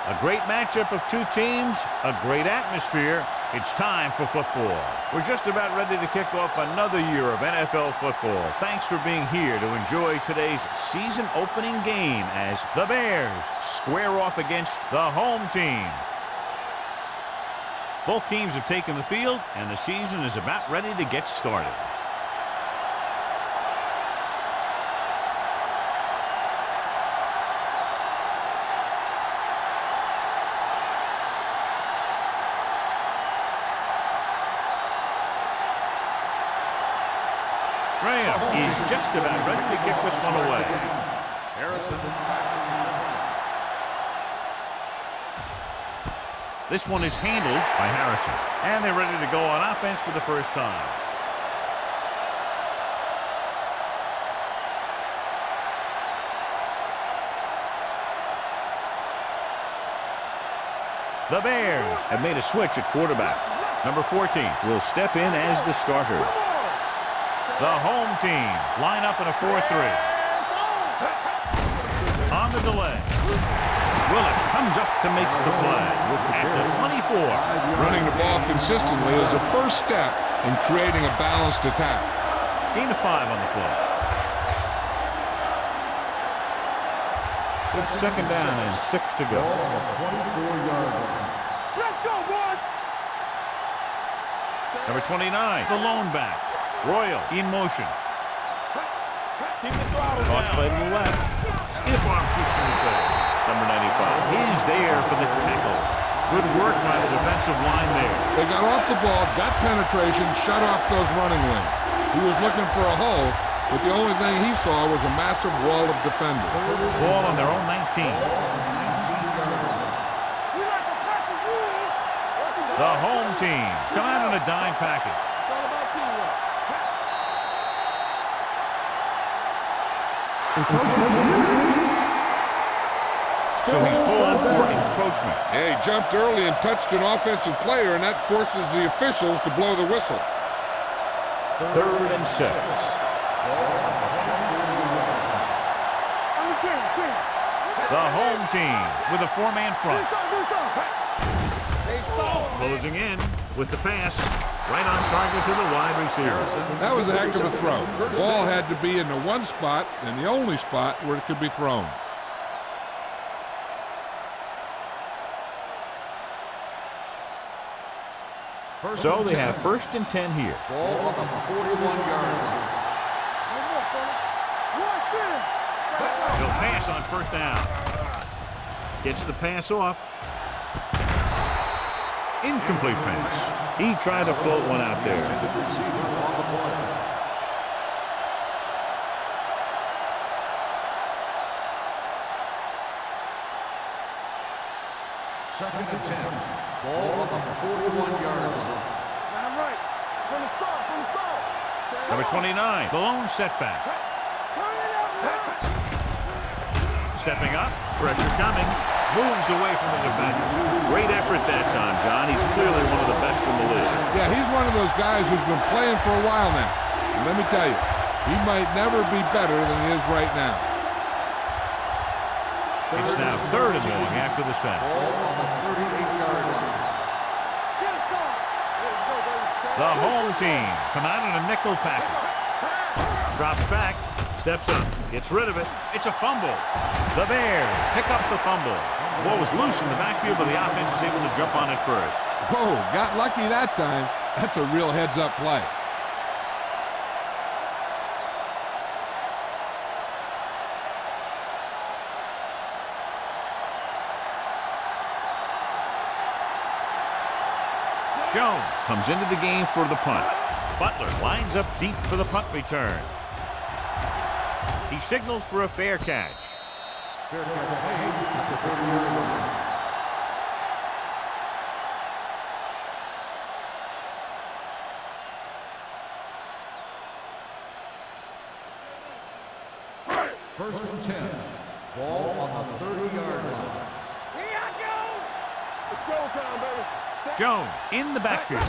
A great matchup of two teams, a great atmosphere. It's time for football. We're just about ready to kick off another year of NFL football. Thanks for being here to enjoy today's season opening game as the Bears square off against the home team. Both teams have taken the field, and the season is about ready to get started. Graham is just about ready to kick this one away. Harrison. This one is handled by Harrison. And they're ready to go on offense for the first time. The Bears have made a switch at quarterback. Number 14 will step in as the starter. The home team line up in a 4-3. On the delay. Willis comes up to make the play at the 24. Running the ball consistently is a first step in creating a balanced attack. Gain of 5 on the play. It's second down and 6 to go. 24-yard line. Let's go, boys! Number 29, the lone back. Royal in motion. Keep the throttle Cross down. play to the left. Stiff arm keeps him in play. Number 95 is there for the tackle. Good work by the defensive line there. They got off the ball, got penetration, shut off those running lanes. He was looking for a hole, but the only thing he saw was a massive wall of defenders. Ball on their own 19. The home team come out on a dime package. It's all about teamwork. So he's called for encroachment. Yeah, he jumped early and touched an offensive player, and that forces the officials to blow the whistle. 3rd and 6. The home team with a 4-man front. Closing in with the pass. Right on target to the wide receiver. That was a heck of a throw. The ball had to be in the one spot and the only spot where it could be thrown. So they have 1st and 10 here. Ball on the 41-yard line. He'll pass on 1st down. Gets the pass off. Incomplete pass. He tried to float one out there. Second and 10. Ball on the 41-yard line. I'm right. From the start. Number 29, the lone setback. Stepping up, pressure coming, moves away from the defender. Great effort that time, John. He's clearly one of the best in the league. Yeah, he's one of those guys who's been playing for a while now. And let me tell you, he might never be better than he is right now. It's now 3rd and long after the sack. Ball on the 38-yard line. The home team come out in a nickel package. Drops back, steps up, gets rid of it. It's a fumble. The Bears pick up the fumble. The ball was loose in the backfield, but the offense is able to jump on it first. Whoa, got lucky that time. That's a real heads-up play. Jones comes into the game for the punt. Butler lines up deep for the punt return. He signals for a fair catch. Fair catch made at the 30-yard line. First and 10. Ball on the 30-yard line. Here I go! It's showtime, baby. Jones in the backfield.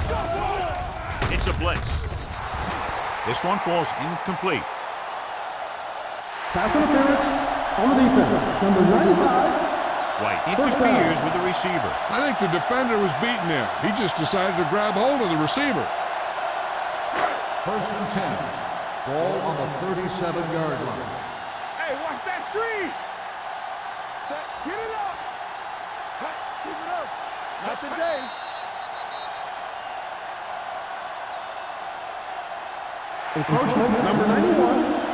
It's a blitz. This one falls incomplete. Pass interference on the defense. Number 95, White interferes with the receiver. I think the defender was beaten there. He just decided to grab hold of the receiver. 1st and 10. Ball on the 37-yard line. Hey, watch that screen. Get it up. Keep it up. Not today. Encroachment, number 91.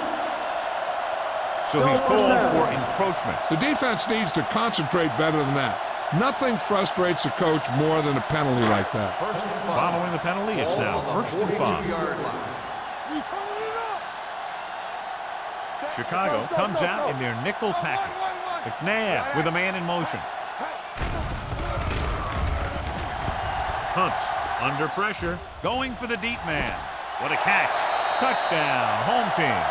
So he's called for encroachment. The defense needs to concentrate better than that. Nothing frustrates a coach more than a penalty like that. 1st and 5. Following the penalty, it's now 1st and 5. We turning it up. Chicago comes out in their nickel package. McNabb with a man in motion. Hunts under pressure, going for the deep man. What a catch. Touchdown, home team.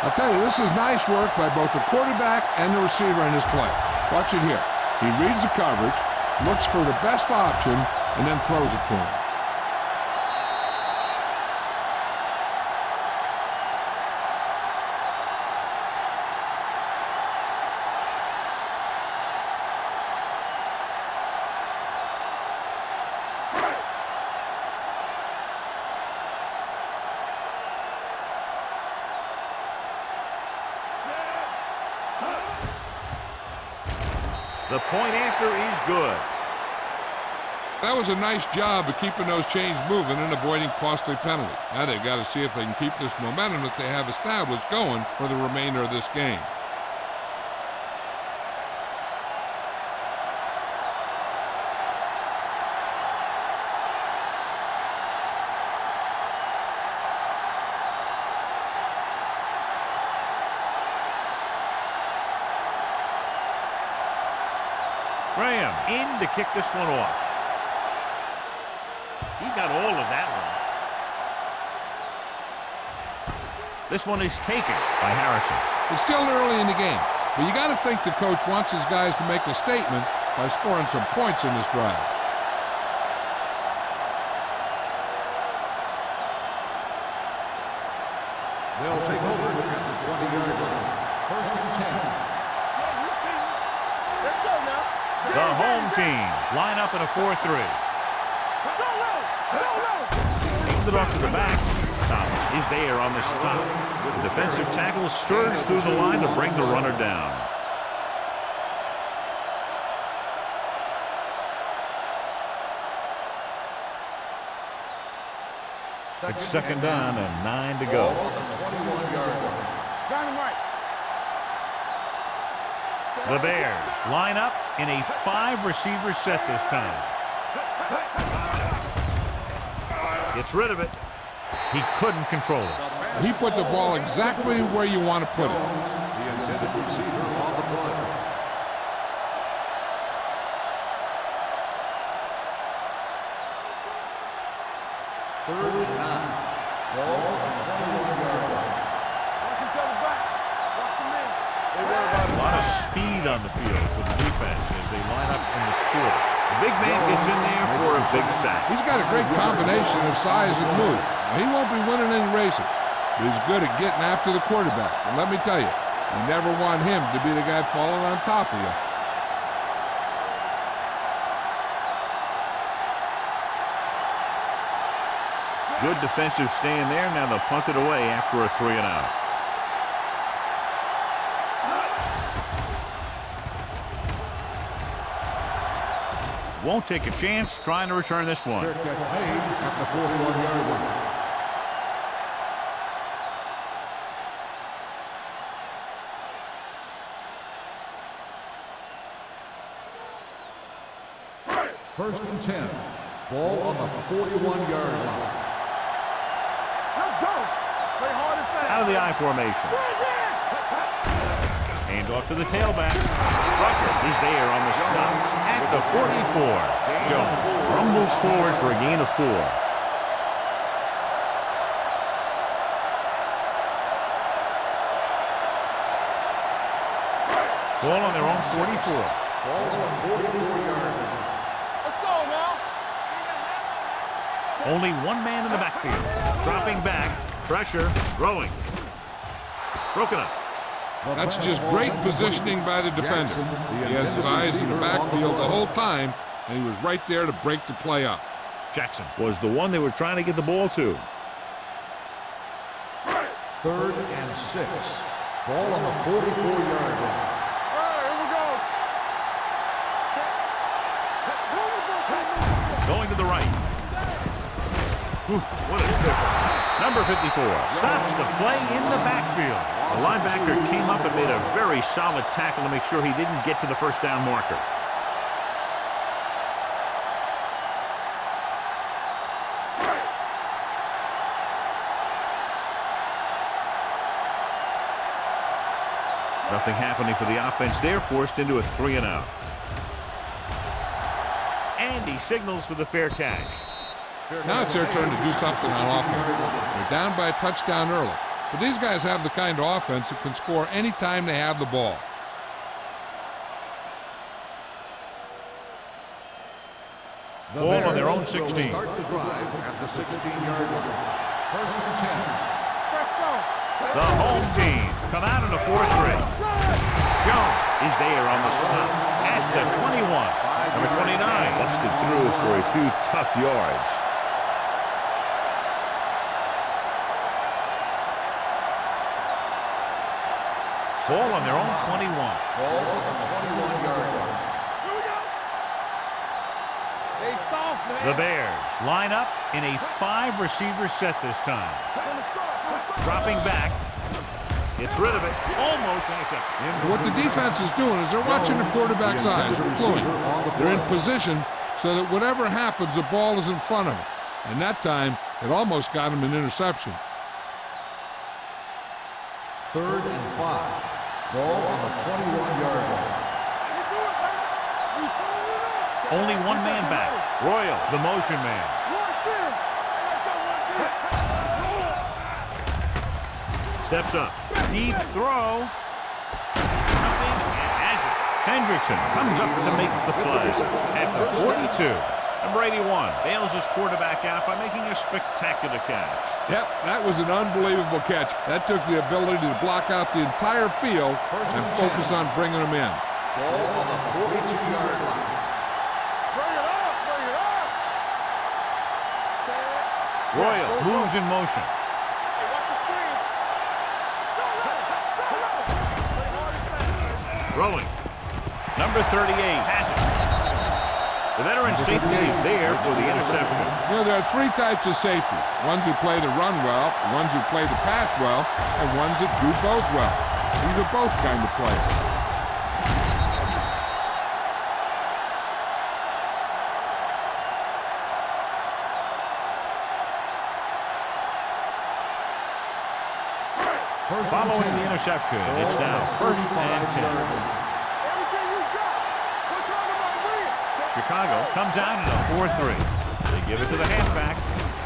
I'll tell you, this is nice work by both the quarterback and the receiver in this play. Watch it here. He reads the coverage, looks for the best option, and then throws it to him. The point after is good. That was a nice job of keeping those chains moving and avoiding costly penalty. Now they've got to see if they can keep this momentum that they have established going for the remainder of this game. Graham in to kick this one off. He got all of that one. This one is taken by Harrison. It's still early in the game, but you got to think the coach wants his guys to make a statement by scoring some points in this drive. They'll take over at the 20-yard line. 1st and 10. Let's go now. The home team line up in a 4-3. Go low. Aimed it off to the back. Thomas is there on the stop. The defensive tackle stirs through the line to bring the runner down. It's 2nd down and 9 to go. On the 21-yard line. Dynamite. The Bears line up in a 5-receiver set this time. Gets rid of it. He couldn't control it. He put the ball exactly where you want to put it. The intended receiver on the play. Third and 9. Ball on the 21-yard line. Watch each other back. Watch them in. A lot of speed on the field for the defense as they line up in the quarter. The big man gets in there for a big sack. He's got a great combination of size and move. Now, he won't be winning any races, but he's good at getting after the quarterback. And let me tell you, you never want him to be the guy falling on top of you. Good defensive stand there. Now they'll punt it away after a 3-and-out. Won't take a chance trying to return this one. Fair catch made at the 41-yard line. First and 10. Ball on the 41-yard line. Let's go. Play hard and fast. Out of the I formation. Hand off to the tailback. Rucker is there on the stop at the 44. Jones rumbles forward for a gain of 4. Ball on their own 44. Ball on the 44-yard line. Let's go now. Only one man in the backfield. Dropping back. Pressure. Throwing. Broken up. That's just great positioning by the defender. He has his eyes in the backfield the whole time, and he was right there to break the play up. Jackson was the one they were trying to get the ball to. 3rd and 6. Ball on the 44-yard line. Going to the right. What a stiffer. Number 54 stops the play in the backfield. The linebacker came up and made a very solid tackle to make sure he didn't get to the first down marker. Nothing happening for the offense there, forced into a 3-and-out. And he signals for the fair catch. Now it's their turn to do something on offense. They're down by a touchdown early. But these guys have the kind of offense that can score any time they have the ball. Ball on their own 16. Start the drive at the 16-yard line. 1st and 10. The home team come out in a 4-3. Jones is there on the stop at the 21. Number 29 busted through for a few tough yards. Ball on their own 21. Ball on the 21-yard line. The Bears line up in a 5-receiver set this time. Dropping back. Gets rid of it. Almost intercepted. What the defense is doing is they're watching the quarterback's eyes. They're in position so that whatever happens, the ball is in front of them. And that time, it almost got him an interception. 3rd and 5. Ball on the 21-yard line. Only one man back. Royal, the motion man. Steps up. Deep throw. Jumping and has it. Hendrickson comes up to make the play at the 42. Number 81 bails his quarterback out by making a spectacular catch. Yep, that was an unbelievable catch. That took the ability to block out the entire field and focus on bringing them in. Ball on the 42-yard line. Royal moves in motion. Rolling. Number 38 has it. The veteran safety is there for the interception. You know, there are 3 types of safety. Ones who play the run well, ones who play the pass well, and ones that do both well. These are both kind of players. Following the interception, it's now 1st and 10. Chicago comes out in a 4-3. They give it to the halfback.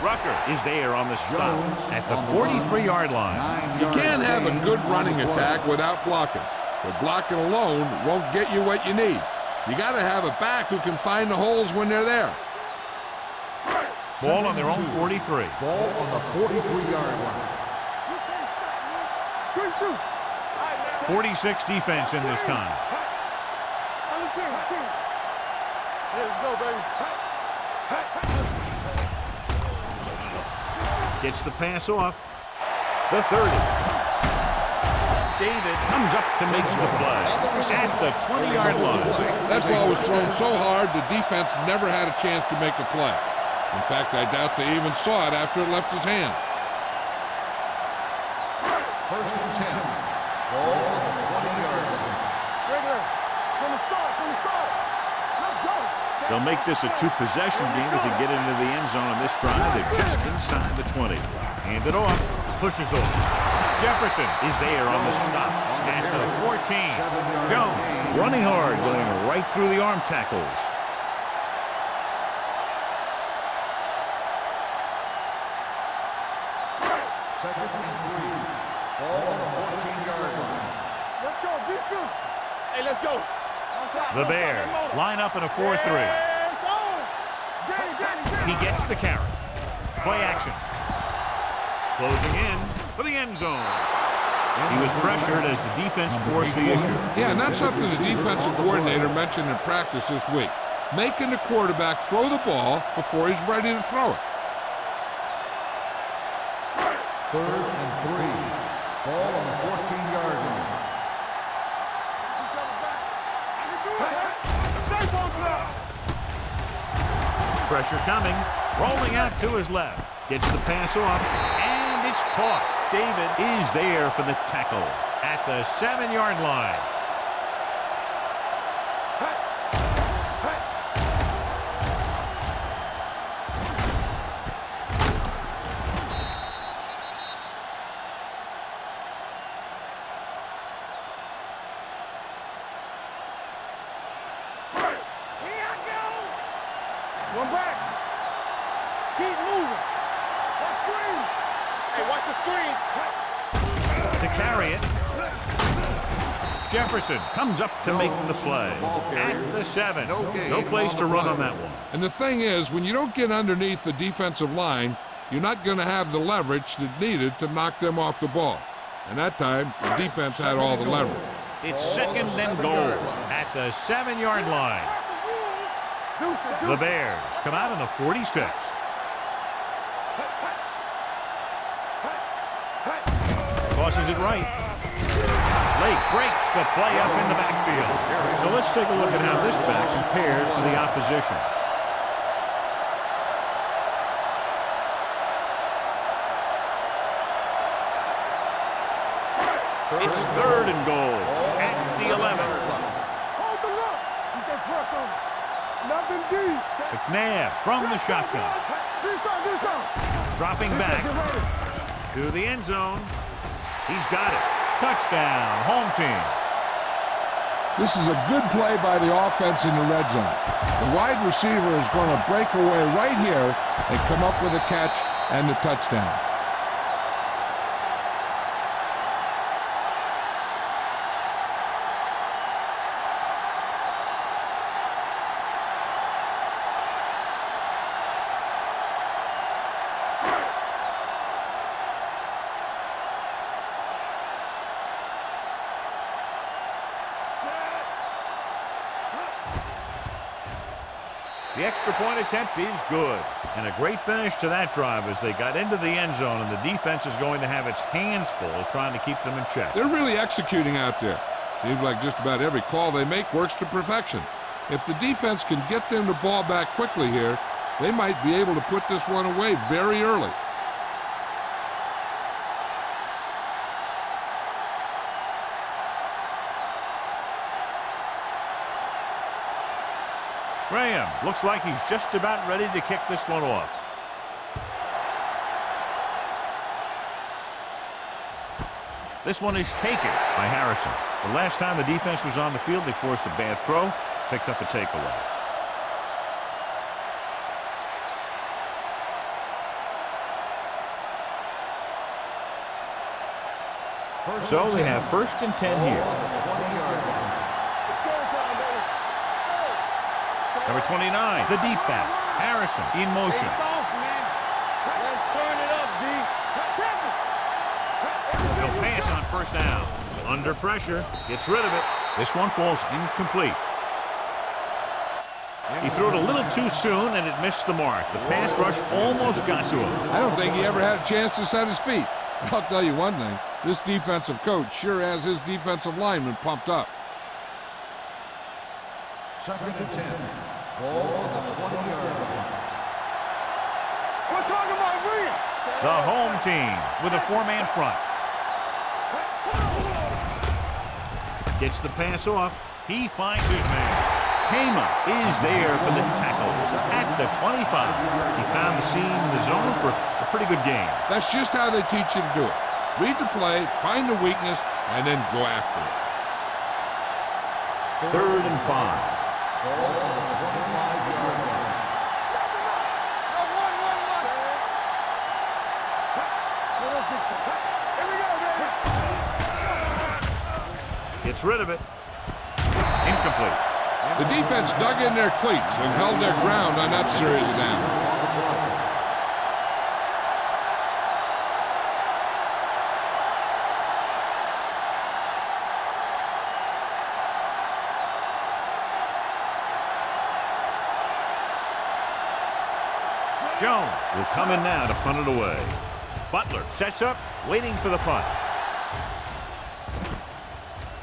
Rucker is there on the stop at the 43-yard line. You can't have a good running attack without blocking. But blocking alone won't get you what you need. You got to have a back who can find the holes when they're there. Ball on their own 43. Ball on the 43-yard line. 46 defense in this time. Let's go, baby. Gets the pass off. The 30. David comes up to make the play at the 20-yard line. That ball was thrown so hard the defense never had a chance to make the play. In fact, I doubt they even saw it after it left his hand. 1st and 10. Ball on the 20-yard line. From the start. Let's go. They'll make this a 2-possession game if they get into the end zone on this drive. They're just inside the 20. Hand it off. Pushes off. Jefferson is there on the stop at the 14. Jones running hard, going right through the arm tackles. Second and 3. Ball on the 14-yard line. Let's go. Defense. Hey, let's go. The Bears line up in a 4-3. He gets the carry. Play action. Closing in for the end zone. He was pressured as the defense forced the issue. Yeah, and that's something the defensive coordinator mentioned in practice this week. Making the quarterback throw the ball before he's ready to throw it. 3rd and 3. Ball on the 14-yard line. Pressure coming. Rolling out to his left. Gets the pass off, and it's caught. David is there for the tackle at the 7-yard line. One back. Keep moving. Watch screen. Hey, watch the screen. To carry it. Jefferson comes up to make the play. At the 7. No place to run on that one. And the thing is, when you don't get underneath the defensive line, you're not going to have the leverage that's needed to knock them off the ball. And that time, the defense had all the leverage. It's 2nd and goal at the 7-yard line. The Bears come out on the 46. Tosses it right. Lake breaks the play up in the backfield. So let's take a look at how this back compares to the opposition. It's 3rd and goal at the 11. Hold the look. You can press on it. Nothing deep. McNabb from the shotgun. Do something. Dropping back to the end zone. He's got it. Touchdown, home team. This is a good play by the offense in the red zone. The wide receiver is going to break away right here and come up with a catch and the touchdown. The extra point attempt is good. And a great finish to that drive as they got into the end zone, and the defense is going to have its hands full trying to keep them in check. They're really executing out there. Seems like just about every call they make works to perfection. If the defense can get them the ball back quickly here, they might be able to put this one away very early. Graham looks like he's just about ready to kick this one off. This one is taken by Harrison. The last time the defense was on the field, they forced a bad throw, picked up a takeaway. So they have 1st and 10 here. Number 29, the deep back, Harrison, in motion. He'll pass on 1st down. Under pressure, gets rid of it. This one falls incomplete. He threw it a little too soon, and it missed the mark. The pass rush almost got to him. I don't think he ever had a chance to set his feet. I'll tell you one thing, this defensive coach sure has his defensive lineman pumped up. 2nd and 10. Ball on the 20-yard line. We're talking about Williams. The home team with a 4-man front. Gets the pass off. He finds his man. Hema is there for the tackle at the 25. He found the seam in the zone for a pretty good game. That's just how they teach you to do it. Read the play, find the weakness, and then go after it. 3rd and 5. Ball on the 25-yard line. Gets rid of it. Incomplete. The defense dug in their cleats and held their ground on that series of downs. Jones will come in now to punt it away. Butler sets up, waiting for the punt.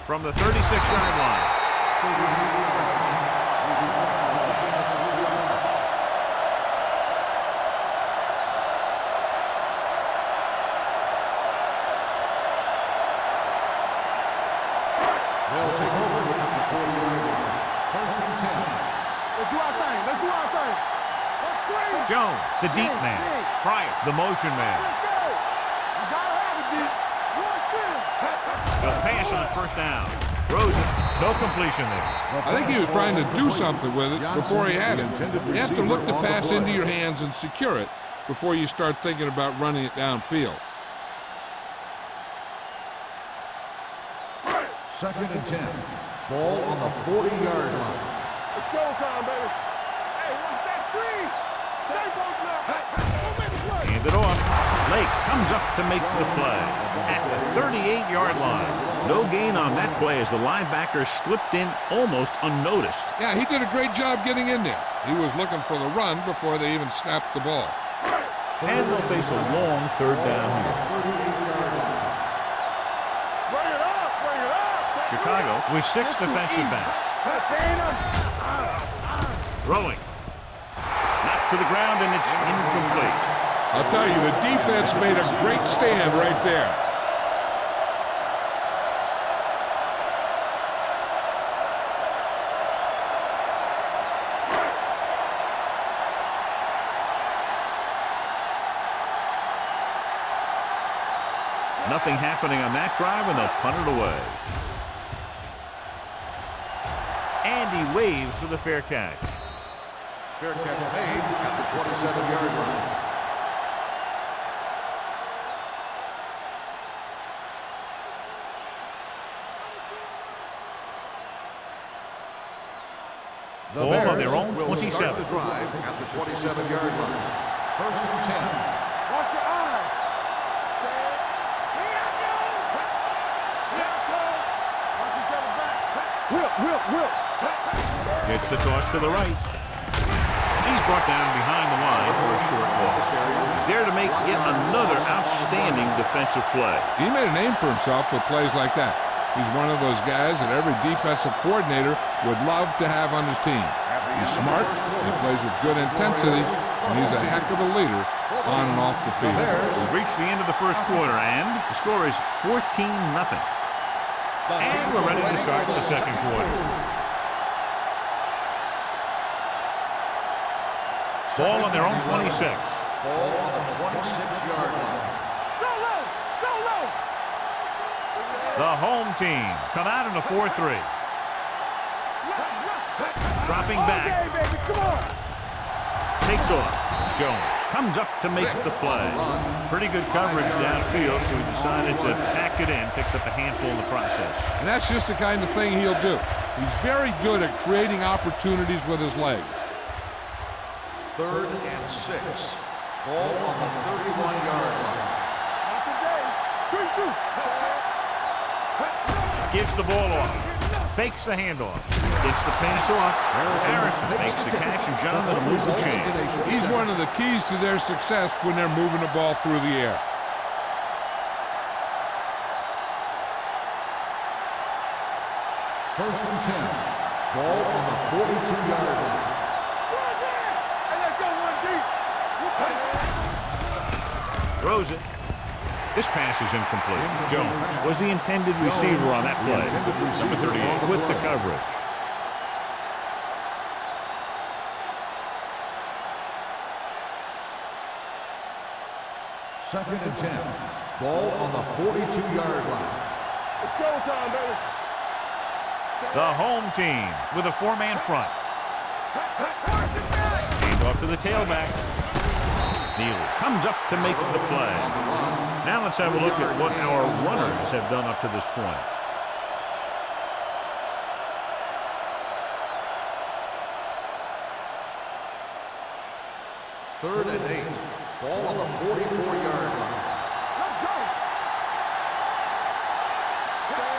From the 36-yard line. They'll take over at the 40-yard line. First and 10. Let's do our thing. Let's do our thing. Let's screen. Jones, the deep man. Pryor, the motion man. Let's go. You gotta have it, deep. They'll pass on first down. Throws it. No completion there. I think he was trying to do something with it before he had it. You have to look the pass into your hands and secure it before you start thinking about running it downfield. Second and 10. Ball on the 40-yard line. It's showtime, baby. Hey, watch that screen. Stay both now. Don't make the play. Hand it off. Lake comes up to make the play at the 38-yard line. No gain on that play as the linebacker slipped in almost unnoticed. Yeah, he did a great job getting in there. He was looking for the run before they even snapped the ball. And they'll face a long third down here. 38-yard line. Bring it up. Bring it up. Chicago with 6 defensive backs. Throwing. Knocked to the ground, and it's incomplete. I'll tell you, the defense made a great stand right there. Nothing happening on that drive, and they'll punt it away. And he waves for the fair catch. Fair catch made at the 27-yard line. The Ball on their own will 27. start the drive at the 27-yard line. First and 10. Watch your eyes. Say it. Here I go. Here I go. Watch each other back. Whip. Gets the toss to the right. He's brought down behind the line for a short loss. He's there to make yet another outstanding defensive play. He made a name for himself with plays like that. He's one of those guys that every defensive coordinator would love to have on his team. He's smart, he plays with good intensity, and he's a heck of a leader on and off the field. We've reached the end of the first quarter, and the score is 14-0. And we're ready to start the second quarter. Ball on their own 26. Ball on the 26-yard line. Go low. Go low. The home team come out in a 4-3. Dropping back. Okay, baby. Come on. Takes off. Jones comes up to make the play. Pretty good coverage downfield, so he decided to pack it in, picked up a handful in the process. And that's just the kind of thing he'll do. He's very good at creating opportunities with his legs. Third and 6. Ball on the 31-yard line. Not today. Good shoot. Gives the ball off. Fakes the handoff. Gets the pass off. Harrison makes the catch, and Jonathan will move the chain. He's one of the keys to their success when they're moving the ball through the air. First and 10. Ball on the 42-yard line. Hey, let's go one deep. Throws it. This pass is incomplete. Jones was the intended receiver on that play. Number 38 with the coverage. Second and 10. Ball on the 42-yard line. It's showtime, baby. The home team with a 4-man front. Hand off to the tailback. Neely comes up to make the play. Now let's have a look at what our runners have done up to this point. Third and 8. Ball on the 44-yard line. Let's go.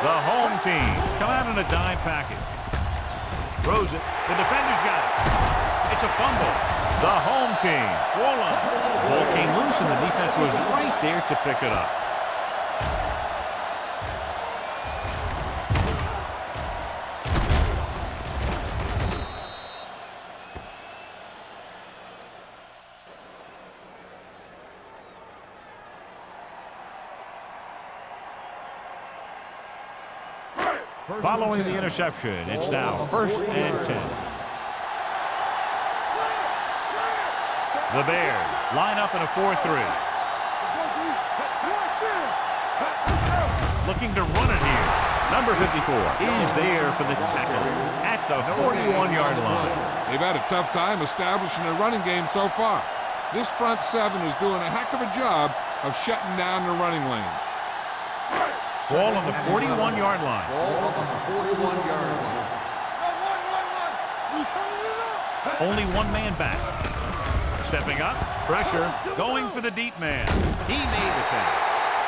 The home team come out in a dime package. Throws it. The defender's got it. It's a fumble. The home team. Swollen. The ball came loose, and the defense was right there to pick it up. Following the interception, it's now 1st and 10. The Bears line up in a 4-3. Looking to run it here. Number 54 is there for the tackle at the 41-yard line. They've had a tough time establishing a running game so far. This front seven is doing a heck of a job of shutting down the running lane. Ball on the 41-yard line. Ball on the 41-yard line. Only one man back. Stepping up, pressure, going for the deep man. He made the catch.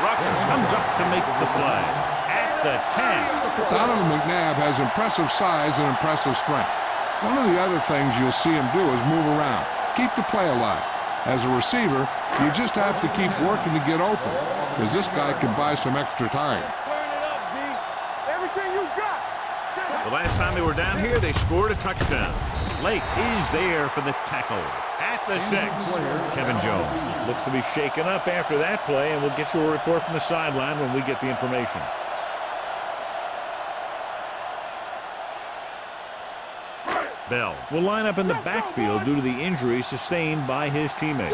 Ruckers comes up to make the play at the 10. Donovan McNabb has impressive size and impressive strength. One of the other things you'll see him do is move around, keep the play alive. As a receiver, you just have to keep working to get open, because this guy can buy some extra time. The last time they were down here, they scored a touchdown. Lake is there for the tackle at the 6. Kevin Jones looks to be shaken up after that play, and we'll get you a report from the sideline when we get the information. Bell will line up in the backfield due to the injury sustained by his teammate.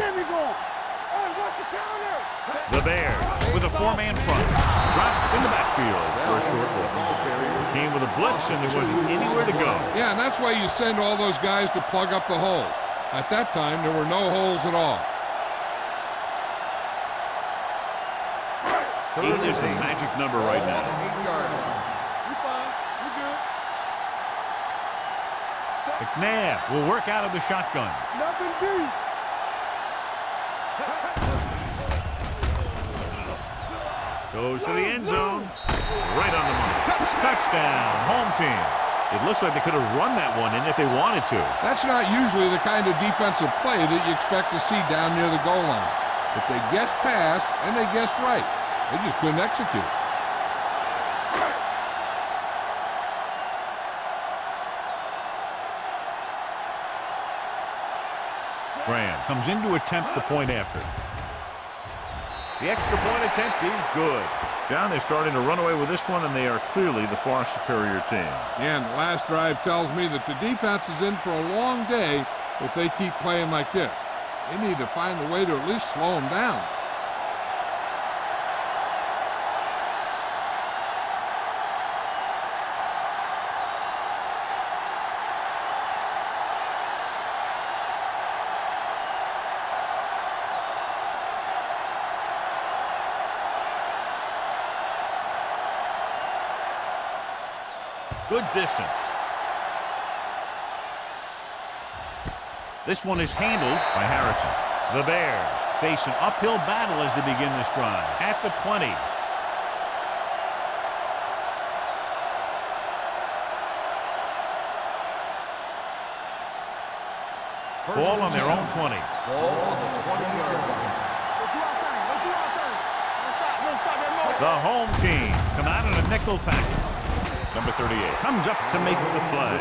The Bears with a 4-man front. Dropped in the backfield for a short loss. Came with a blitz, and there wasn't anywhere to go. Yeah, and that's why you send all those guys to plug up the holes. At that time, there were no holes at all. 8 is the magic number right now. McNabb will work out of the shotgun. Nothing deep. Goes to the end zone. Right on the money. Touchdown, home team. It looks like they could have run that one in if they wanted to. That's not usually the kind of defensive play that you expect to see down near the goal line. But they guessed pass, and they guessed right. They just couldn't execute. Graham comes in to attempt the point after. The extra point attempt is good. John, they're starting to run away with this one, and they are clearly the far superior team. Yeah, and the last drive tells me that the defense is in for a long day if they keep playing like this. They need to find a way to at least slow them down. Good distance. This one is handled by Harrison. The Bears face an uphill battle as they begin this drive at the 20. Ball on their own 20. Ball on the 20-yard line. The home team come out in a nickel package. Number 38 comes up to make the play.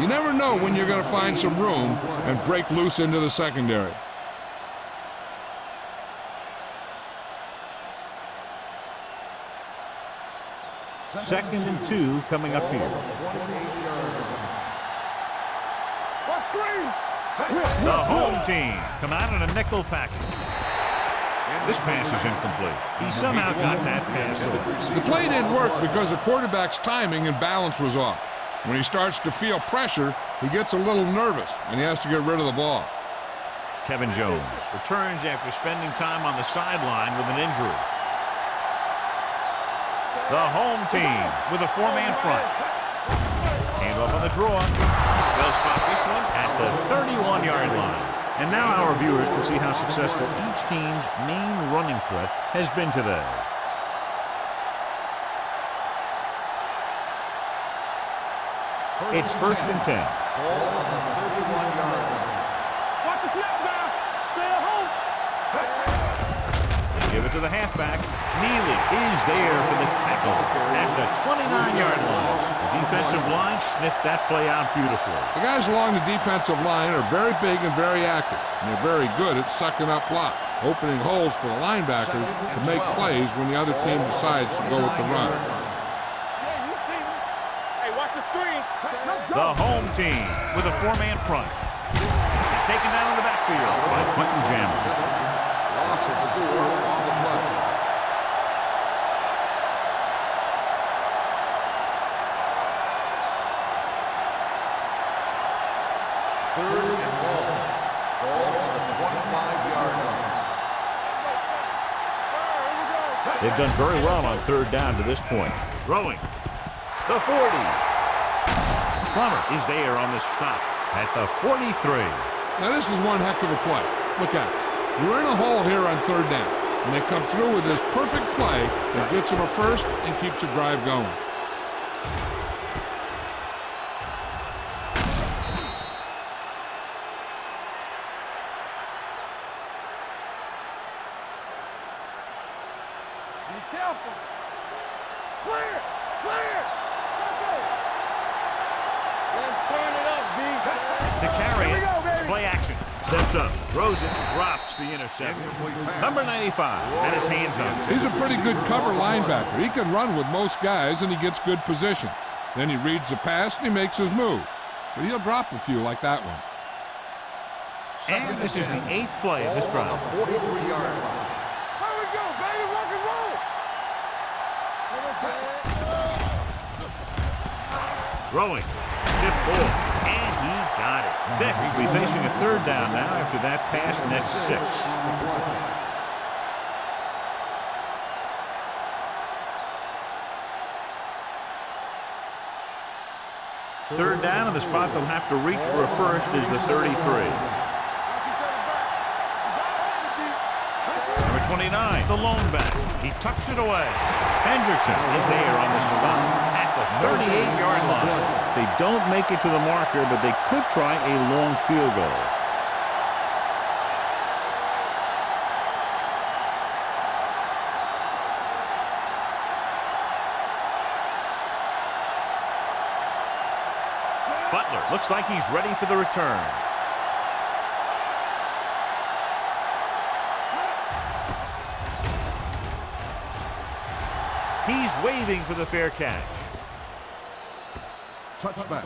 You never know when you're going to find some room and break loose into the secondary. Second and 2 coming up here. The home team come out in a nickel package. This pass is incomplete. He somehow got that pass over. The play didn't work because the quarterback's timing and balance was off. When he starts to feel pressure, he gets a little nervous, and he has to get rid of the ball. Kevin Jones returns after spending time on the sideline with an injury. The home team with a 4-man front. Handoff on the draw. They'll spot this one at the 31-yard line. And now our viewers can see how successful each team's main running threat has been today. It's 1st and 10. Ball on the 31-yard line. Watch the snap now. Stay at home. They give it to the halfback. Neely is there for the tackle at the 29-yard line. The defensive line sniffed that play out beautifully. The guys along the defensive line are very big and very active, and they're very good at sucking up blocks, opening holes for the linebackers to make plays when the other team decides to go with the run. Yeah, you see me. Hey, watch the screen. Let's go. The home team with a four-man front is taken down in the backfield by Quentin Jammer. Loss of 4 on the play. Third and long. Ball on the 25-yard line. They've done very well on third down to this point. Throwing. The 40. Plummer is there on the stop at the 43. Now this is one heck of a play. Look at it. You're in a hole here on third down, and they come through with this perfect play that gets them a first and keeps the drive going. Be careful. Clear. Clear. Let's turn it up, B. To carry Here we it. go, baby. Play action. Steps up. Throws it. Drops the interception. Number 95 had his hands on it. He's a pretty good cover linebacker. He can run with most guys, and he gets good position. Then he reads the pass, and he makes his move. But he'll drop a few like that one. And this is the 8th play of this drive. 43-yard line. Here we go, baby. Rock and roll. Throwing. Tip ball. And he got it. Vic will be facing a third down now after that pass, and that's 6. Third down, and the spot they'll have to reach for a first is the 33. Number 29, the lone back. He tucks it away. Hendrickson is there on the stop at the 38-yard line. They don't make it to the marker, but they could try a long field goal. Butler looks like he's ready for the return. He's waving for the fair catch. Touchback.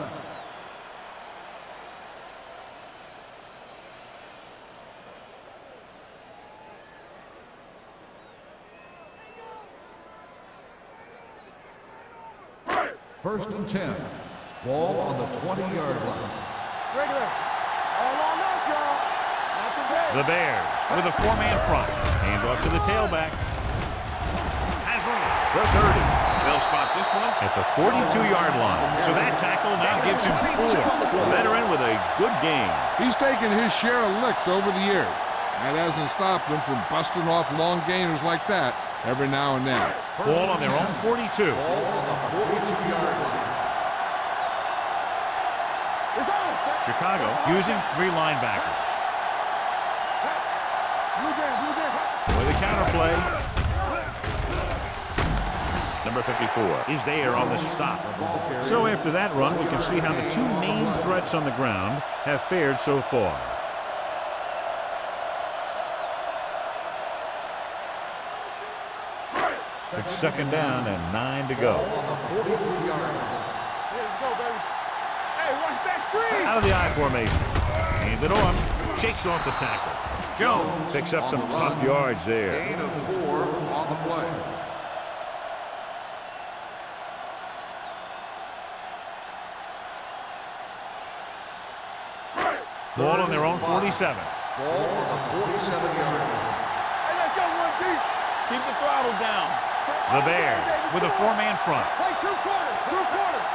First and 10. Ball on the 20-yard line. Regular. All on us, y'all. Not today. The Bears with a four-man front. Hand off to the tailback. Has room. The 30. They'll spot this one at the 42-yard line. So that tackle now gives him 4. A veteran with a good game. He's taken his share of licks over the years. That hasn't stopped him from busting off long gainers like that every now and then. Ball on their own 42. Ball on the 42-yard line. It's on. Chicago using 3 linebackers. Blue game. With a counter play. Number 54 is there on the stop. So after that run, we can see how the 2 main threats on the ground have fared so far. It's second down and 9 to go. On the 43-yard line. Let's go, baby. Hey, watch that screen. Out of the I formation. Hands it off. Shakes off the tackle. Jones picks up some tough yards there. Gain of 4 on the play. Ball on their own 47. Ball on the 47-yard line. Hey, let's go, 1 deep. Keep the throttle down. The Bears with a 4-man front. Play 2 quarters. 2 quarters.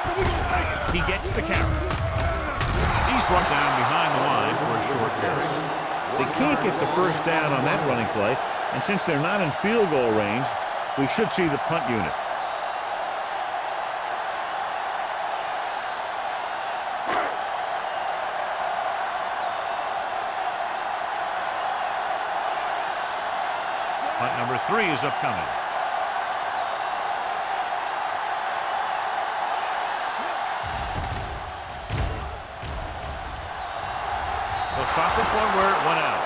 So we gonna take it. He gets the carry. He's brought down behind the line for a short pass. They can't get the first down on that running play, and since they're not in field goal range, we should see the punt unit. Number 3 is upcoming. They'll spot this one where it went out.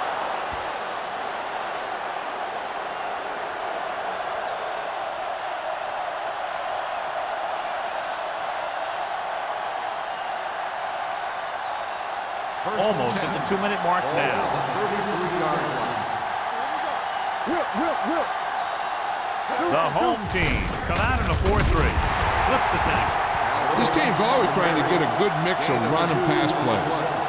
Almost at the 2-minute mark now. The 33-yard line. The home team come out in a 4-3. Slips the tackle. This team's always trying to get a good mix of run and pass plays.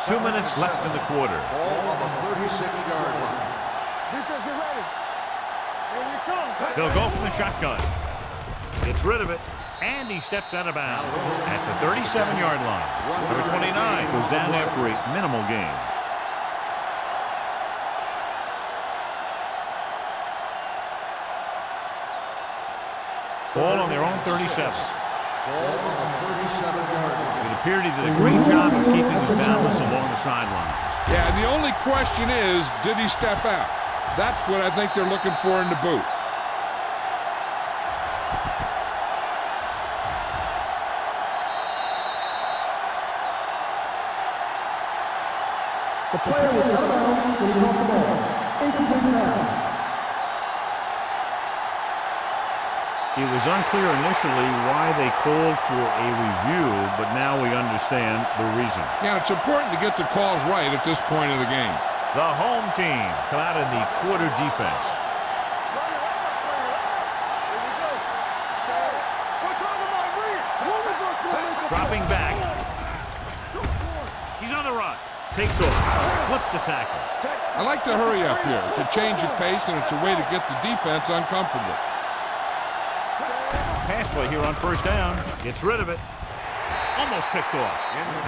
2 minutes left in the quarter. Ball on the 36-yard line. Defense, get ready. Here we come. They'll go from the shotgun. Gets rid of it, and he steps out of bounds at the 37-yard line. Number 29 goes down after a minimal gain. Ball on their own 37. Ball on the 37-yard line. It appeared he did a great job of keeping his balance along the sidelines. Yeah, and the only question is, did he step out? That's what I think they're looking for in the booth. The player was out of bounds when he caught the ball. Incomplete pass. It was unclear initially why they called for a review, but now we understand the reason. Yeah, it's important to get the calls right at this point of the game. The home team come out in the quarter defense. Dropping back. He's on the run. Takes off. Slips the tackle. I like to hurry up here. It's a change of pace, and it's a way to get the defense uncomfortable. Pass play here on first down. Gets rid of it. Almost picked off.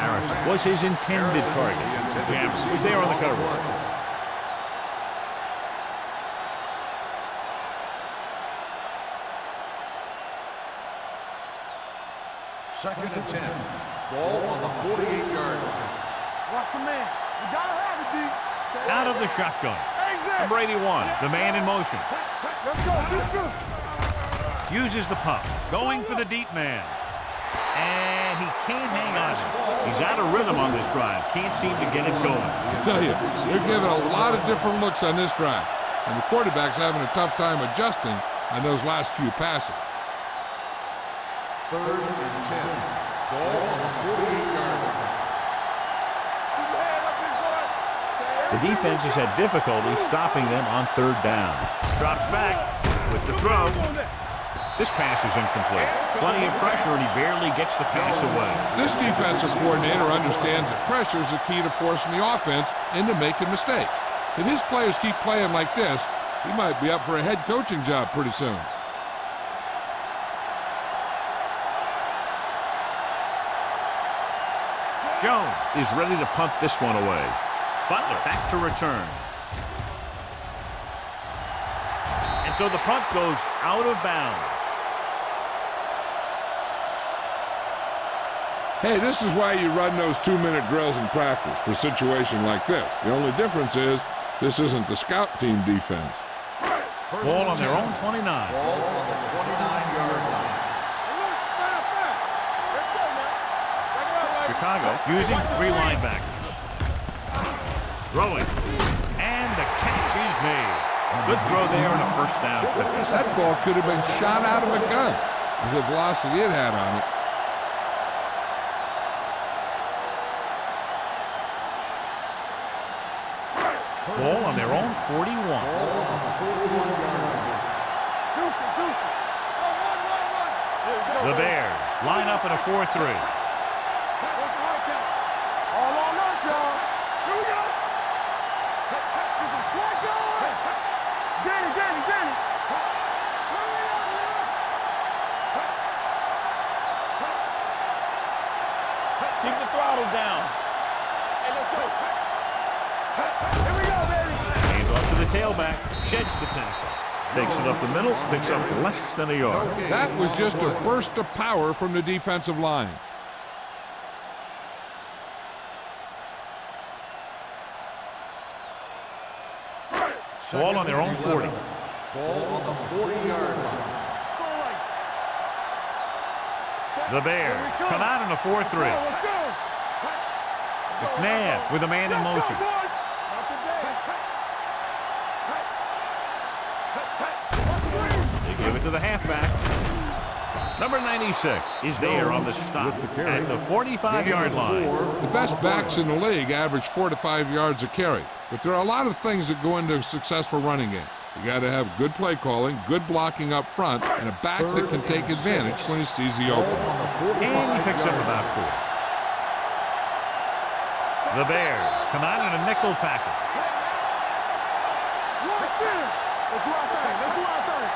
Harrison was his intended target. Jams was there on the coverage. Second and 10. Ball on the 48-yard line. Watch the man. You gotta have it, D. Out of the shotgun. Exit. Number 81, the man in motion. Let's go. Let's go. Uses the pump. Going for the deep man. And he can't hang on. He's out of rhythm on this drive. Can't seem to get it going. I tell you, they're giving a lot of different looks on this drive, and the quarterback's having a tough time adjusting on those last few passes. Third and 10. Ball on the 48-yard line. The defense has had difficulty stopping them on third down. Drops back with the throw. This pass is incomplete. Plenty of pressure, and he barely gets the pass away. This defensive coordinator understands that pressure is the key to forcing the offense into making mistakes. If his players keep playing like this, he might be up for a head coaching job pretty soon. Jones is ready to punt this one away. Butler back to return. And so the punt goes out of bounds. Hey, this is why you run those 2-minute drills in practice for a situation like this. The only difference is this isn't the scout team defense. Ball on their own 29. Ball on the 29-yard line. Chicago using 3 linebackers. Throwing. And the catch is made. Good throw there and a first down. That ball could have been shot out of a gun with the velocity it had on it. Ball on their own 41. The Bears line up in a 4-3. All on us, y'all. Here we go. There's a flag going. Danny. Keep the throttle down. Hey, let's go. Here we go, baby. Hands off to the tailback. Sheds the tackle. Takes it up the middle. Picks up less than a yard. That was just a burst of power from the defensive line. Ball on their own 40. Ball on the 40-yard line. The Bears come out in a 4-3. Let's go. McNabb with a man in motion. They give it to the halfback. Number 96 is there on the stop at the 45-yard line. The best backs in the league average 4 to 5 yards a carry. But there are a lot of things that go into a successful running game. You got to have good play calling, good blocking up front, and a back that can take advantage when he sees the opening. And he picks up about 4. The Bears come out in a nickel package. Let's do our thing. Let's do our thing.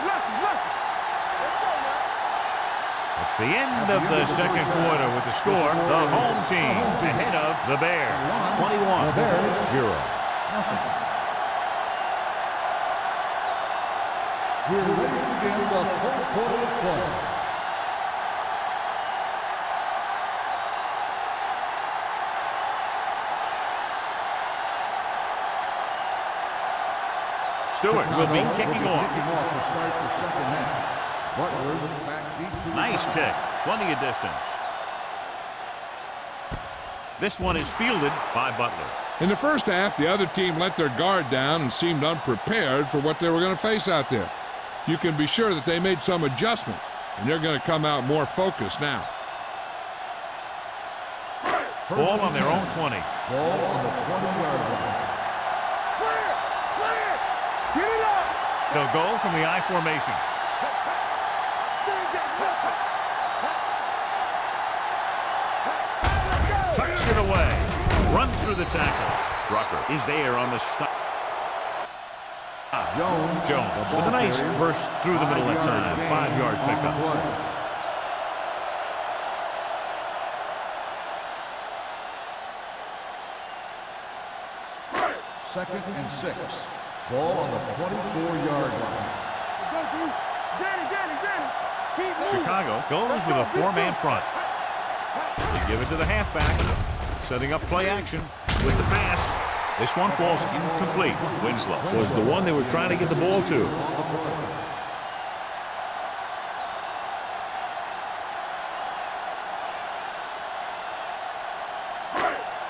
Lucky. Let's go, man. It's the end of the second quarter with the score. The home team ahead of the Bears. 21-0. We're ready to begin the fourth quarter of play. Stewart will be kicking off. Kicking off to start the second half. Butler back deep to Nice kick. Plenty of distance. This one is fielded by Butler. In the first half, the other team let their guard down and seemed unprepared for what they were going to face out there. You can be sure that they made some adjustment, and they're going to come out more focused now. Ball on their own 20. Ball on the 20-yard line. Clear. Get it up. They'll go from the I formation. Tucks it away. Runs through the tackle. Rucker is there on the stop. Jones with a nice burst through the middle at time. 5-yard pickup. Second and 6. Ball on the 24-yard line. Chicago goes with a 4-man front. They give it to the halfback. Setting up play action with the pass. This one falls incomplete. Winslow was the one they were trying to get the ball to.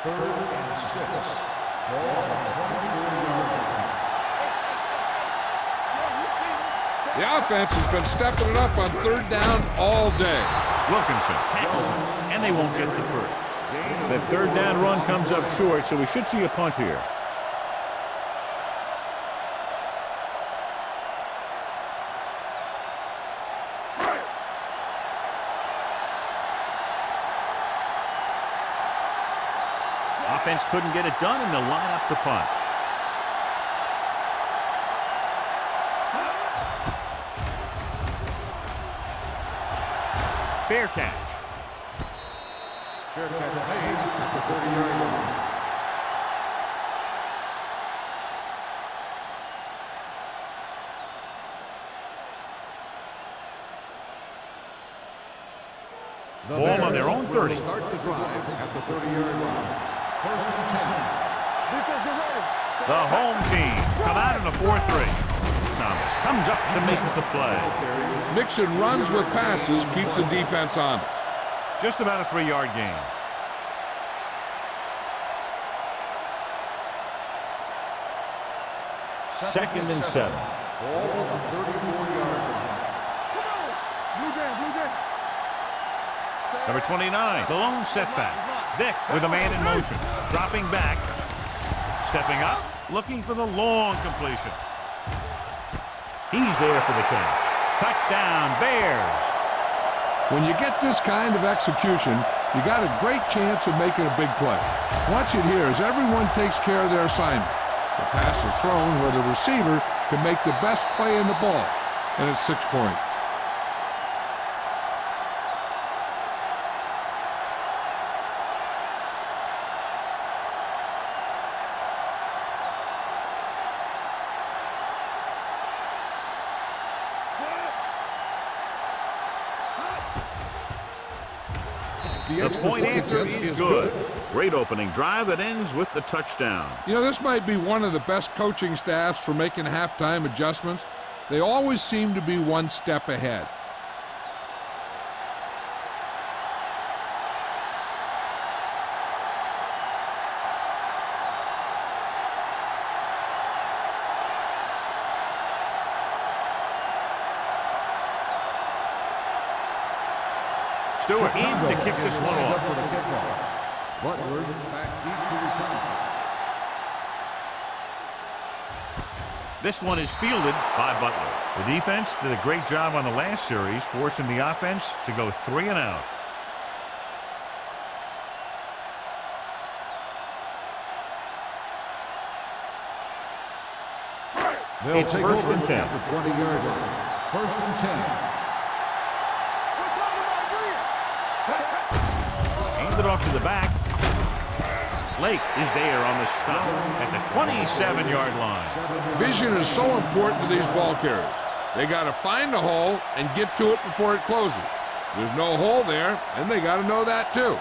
Third and 6. Ball on the 24-yard line. The offense has been stepping it up on third down all day. Wilkinson tackles him, and they won't get the first. That third down run comes up short, so we should see a punt here. Offense couldn't get it done, and they'll line up the punt. Fair catch. Fair catch made at the 30-yard line. Ball on their own 30. Start the drive at the 30-yard line. First and 10. Defense, get ready. The home team come out in a 4-3. Thomas comes up to make the play. Mixon runs with passes, keeps the defense honest. Just about a 3-yard gain. Second and 7. Ball on the 34-yard line. Come on. Blue game. Number 29, the lone setback. Vick with a man in motion. Dropping back. Stepping up. Looking for the long completion. He's there for the catch. Touchdown, Bears. When you get this kind of execution, you got a great chance of making a big play. Watch it here as everyone takes care of their assignment. The pass is thrown where the receiver can make the best play in the ball, and it's 6 points. The point after is good. Great opening drive that ends with the touchdown. You know, this might be one of the best coaching staffs for making halftime adjustments. They always seem to be one step ahead. Stewart in to kick this one off. For the kickoff. Butler back deep to return. This one is fielded by Butler. The defense did a great job on the last series, forcing the offense to go 3 and out. It's first and 10. At the 20-yard line. First and 10. Handed off to the back. Lake is there on the stop at the 27-yard line. Vision is so important to these ball carriers. They got to find the hole and get to it before it closes. There's no hole there, and they got to know that too.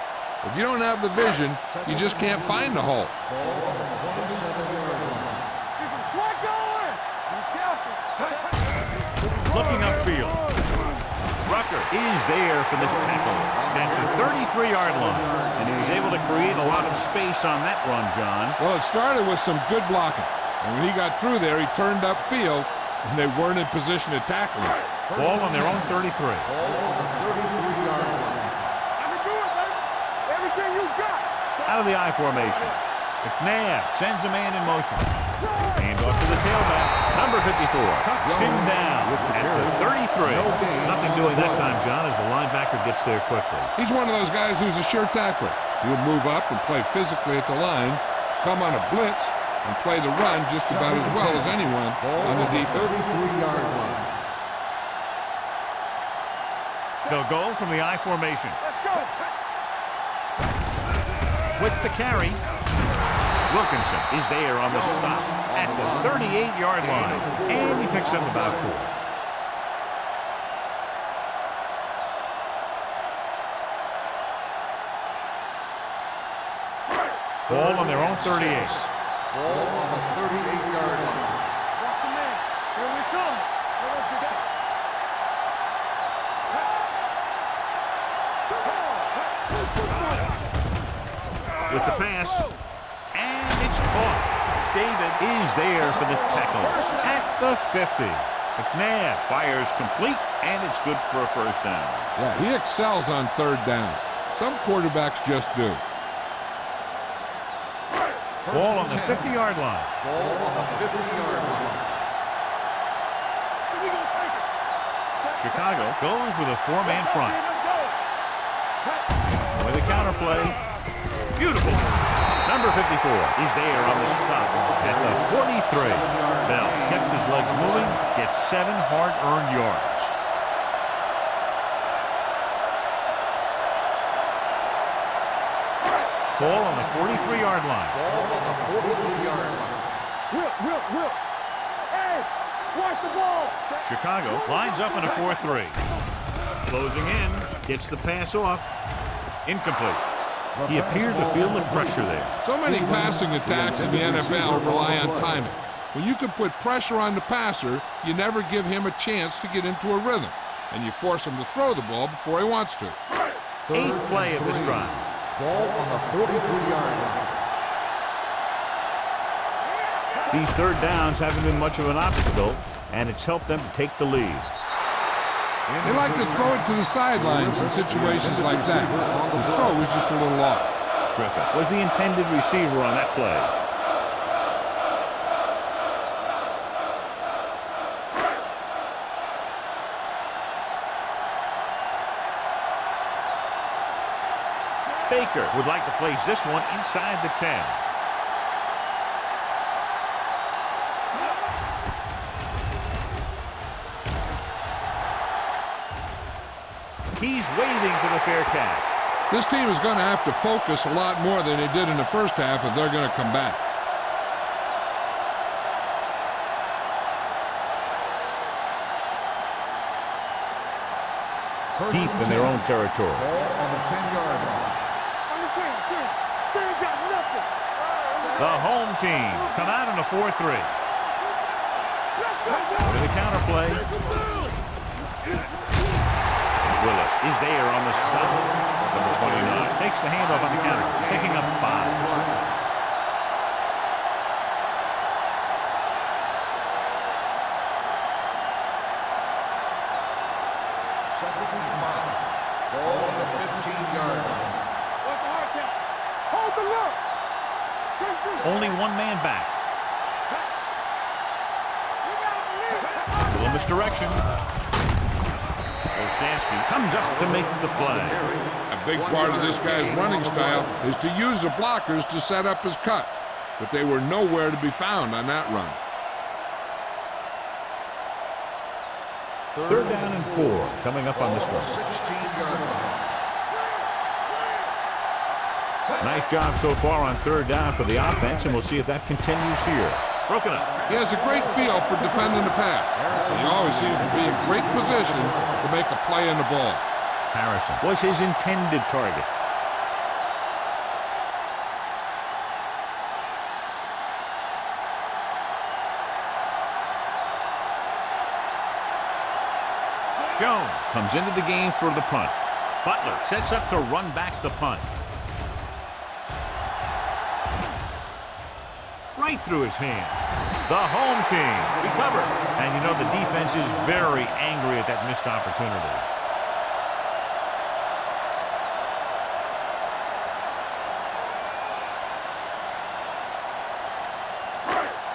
If you don't have the vision, you just can't find the hole. Looking upfield. Rucker is there for the tackle at the 33-yard line. And he was able to create a lot of space on that run, John. Well, it started with some good blocking. And when he got through there, he turned upfield, and they weren't in position to tackle him. Ball on their own 33. Ball on the 33-yard line. I can do it, baby. Everything you got. Out of the I formation. McNabb sends a man in motion. Hand off to the tailback. Number 54 cuts him down at the 33. Nothing doing that time, John, as the linebacker gets there quickly. He's one of those guys who's a sure tackler. He'll move up and play physically at the line, come on a blitz, and play the run just about as well as anyone on the defense. 33-yard line. They'll go from the I formation. Let's go. With the carry, Wilkinson is there on the stop at the 38-yard line, and he picks up about 4. Ball on their own 38. Ball on the 38-yard line. Watch him in. Here we come. With the pass, and it's caught. David is there for the tackle at the 50. McNabb fires complete, and it's good for a first down. Yeah, he excels on third down. Some quarterbacks just do. Ball on the 50-yard line. Ball on the 50-yard line. Chicago goes with a 4-man front. With a counter play. Beautiful. Number 54 is there on the stop at the 43. Bell kept his legs moving, gets 7 hard-earned yards. Ball on the 43-yard line. Ball on the 43-yard line. Whip. Hey, watch the ball. Chicago lines up in a 4-3. Closing in, gets the pass off. Incomplete. He appeared to feel the pressure there. So many passing attacks in the NFL rely on timing. When you can put pressure on the passer, you never give him a chance to get into a rhythm, and you force him to throw the ball before he wants to. 8th play of this drive. Ball on the 43-yard line. These third downs haven't been much of an obstacle, and it's helped them to take the lead. They like to throw it to the sidelines in situations like that. His throw was just a little off. Griffith was the intended receiver on that play. Baker would like to place this one inside the 10. He's waving for the fair catch. This team is going to have to focus a lot more than they did in the first half if they're going to come back. deep in their own territory. Ball on the 10-yard line. The home team come out in a 4-3. To the counterplay. Willis is there on the stop. Number 29 takes the handoff on the counter, picking up 5. Second and 5. Ball on the 15-yard line. Hold the look. Only one man back. Little misdirection. Olshansky comes up to make the play. A big part of this guy's running style is to use the blockers to set up his cut, but they were nowhere to be found on that run. Third down and 4 coming up on this one. 16-yard line. Nice job so far on third down for the offense, and we'll see if that continues here. Broken up. He has a great feel for defending the pass, and he always seems to be in great position to make a play in the ball. Harrison was his intended target. Jones comes into the game for the punt. Butler sets up to run back the punt. Right through his hands. The home team recovered. And you know the defense is very angry at that missed opportunity.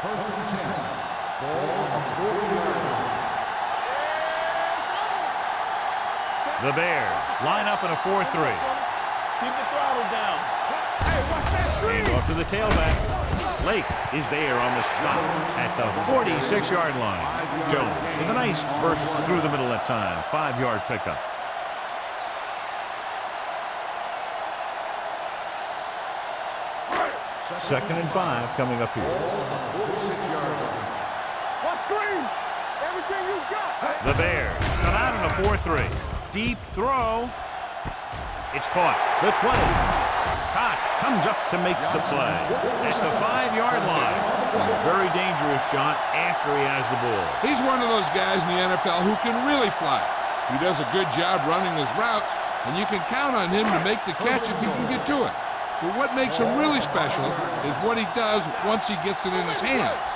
First and 10. Ball on the 40-yard line. The Bears line up in a 4-3. Keep the throttle down. Hey, watch that screen. Hand off to the tailback. Lake is there on the stop at the 46-yard line. Jones with a nice burst through the middle that time. 5-yard pickup. Second and 5 coming up here. Ball on the 46-yard line. Watch screen. Everything you got. The Bears come out in a 4-3. Deep throw. It's caught. The 20. Cox comes up to make the play. At the 5-yard line. He's very dangerous, John, after he has the ball. He's one of those guys in the NFL who can really fly. He does a good job running his routes, and you can count on him to make the catch if he can get to it. But what makes him really special is what he does once he gets it in his hands.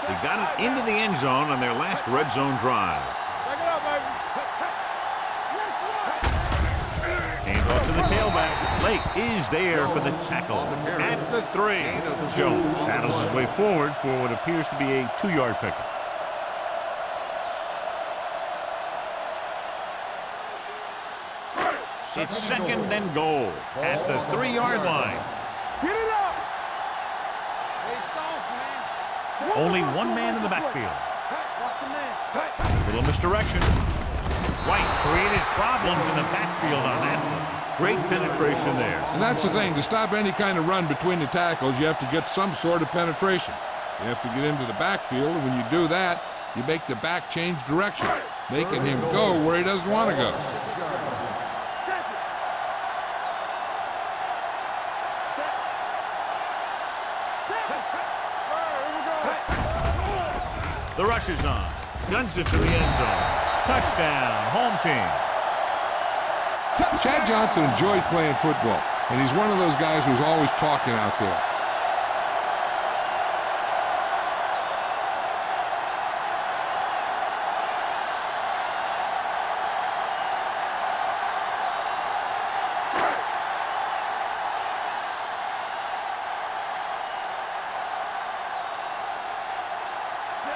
They got it into the end zone on their last red zone drive. Back it up, baby. Hand off to the tailback. Lake is there for the tackle at the 3. Jones paddles his way forward for what appears to be a 2-yard pickup. It's second and goal at the 3-yard line. Get it up. Hey, soft, man. Only one man in the backfield. Watch your man. Little misdirection. White created problems in the backfield on that one. Great penetration there. And that's the thing. To stop any kind of run between the tackles, you have to get some sort of penetration. You have to get into the backfield, and when you do that, you make the back change direction, making him go where he doesn't want to go. 6-yard line. Check it. Set. Check it. All right, here we go. The rush is on. Guns it to the end zone. Touchdown, home team. Chad Johnson enjoys playing football, and he's one of those guys who's always talking out there.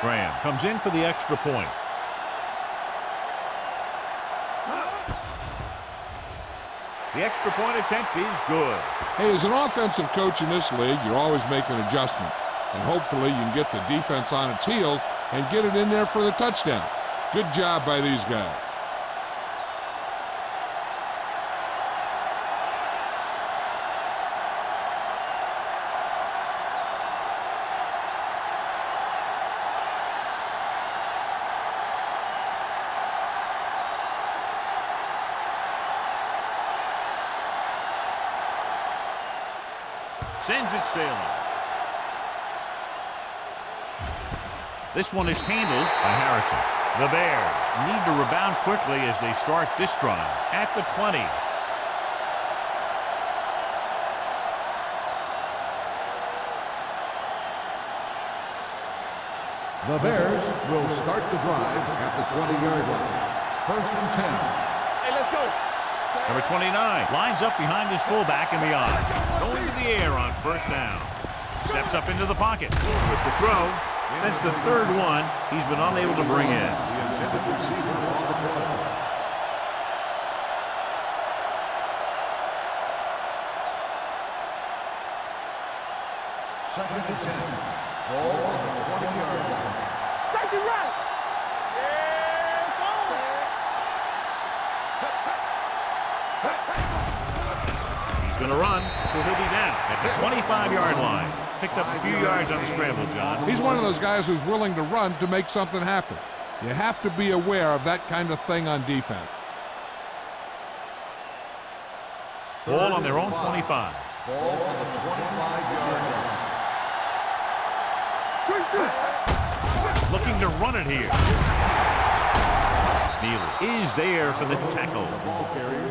Graham comes in for the extra point. The extra point attempt is good. Hey, as an offensive coach in this league, you're always making adjustments. And hopefully you can get the defense on its heels and get it in there for the touchdown. Good job by these guys. sends it sailing. This one is handled by Harrison. The Bears need to rebound quickly as they start this drive at the 20. The Bears will start the drive at the 20-yard line. First and 10. Hey, let's go. Number 29 lines up behind his fullback in the eye. Going to the air on first down. Steps up into the pocket with the throw. That's the third one he's been unable to bring in. The intended receiver on the play. Second and 10. Ball on the 20-yard line. Safety right. Yeah, He's going to run, so he'll be down at the 25-yard line. Picked up a few yards on the scramble, John. He's one of those guys who's willing to run to make something happen. You have to be aware of that kind of thing on defense. Ball on their own 25. Ball on the 25-yard line. Looking to run it here. Neely is there for the tackle.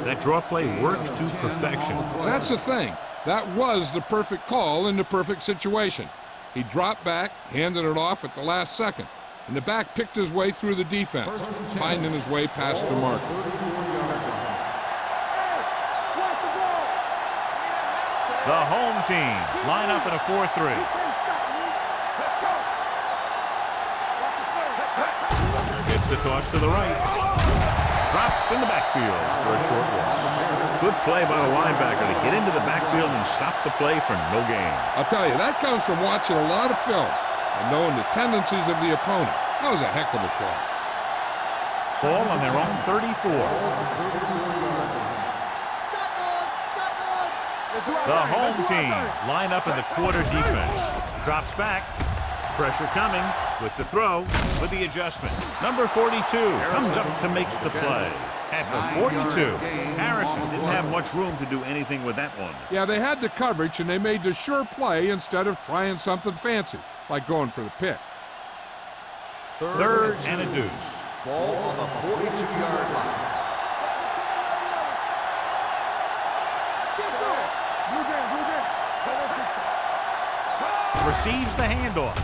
That draw play works to perfection. That's the thing. That was the perfect call in the perfect situation. He dropped back, handed it off at the last second, and the back picked his way through the defense, finding his way past the marker. The home team line up in a 4-3. Gets the toss to the right. Dropped in the backfield for a short loss. Good play by the linebacker to get into the backfield and stop the play for no gain. I'll tell you, that comes from watching a lot of film and knowing the tendencies of the opponent. That was a heck of a play. Ball on their own 34. The home team line up in the quarter defense. Drops back. Pressure coming with the throw, with the adjustment. Number 42 comes up to make the play. At the 42, Harrison didn't have much room to do anything with that one. Yeah, they had the coverage, and they made the sure play instead of trying something fancy, like going for the pick. Third and a deuce. Ball on the 42-yard line. Receives the handoff.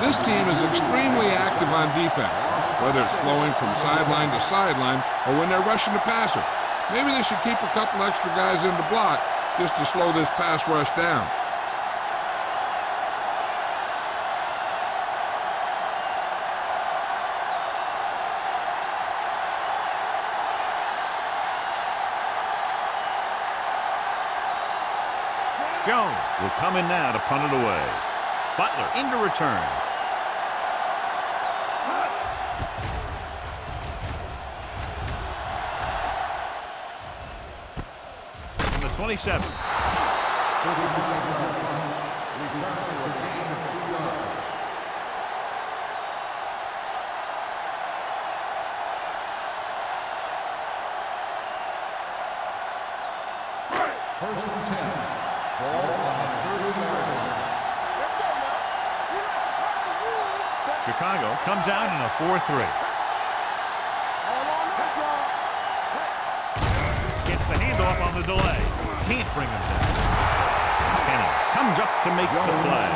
This team is extremely active on defense, whether it's flowing from sideline to sideline or when they're rushing the passer. Maybe they should keep a couple extra guys in the block just to slow this pass rush down. Jones will come in now to punt it away. Butler into return. From the 27. First and 10. Ball on the 30-yard line. Chicago comes out in a 4-3. Gets the handoff on the delay. Can't bring him down. Penny comes up to make the play.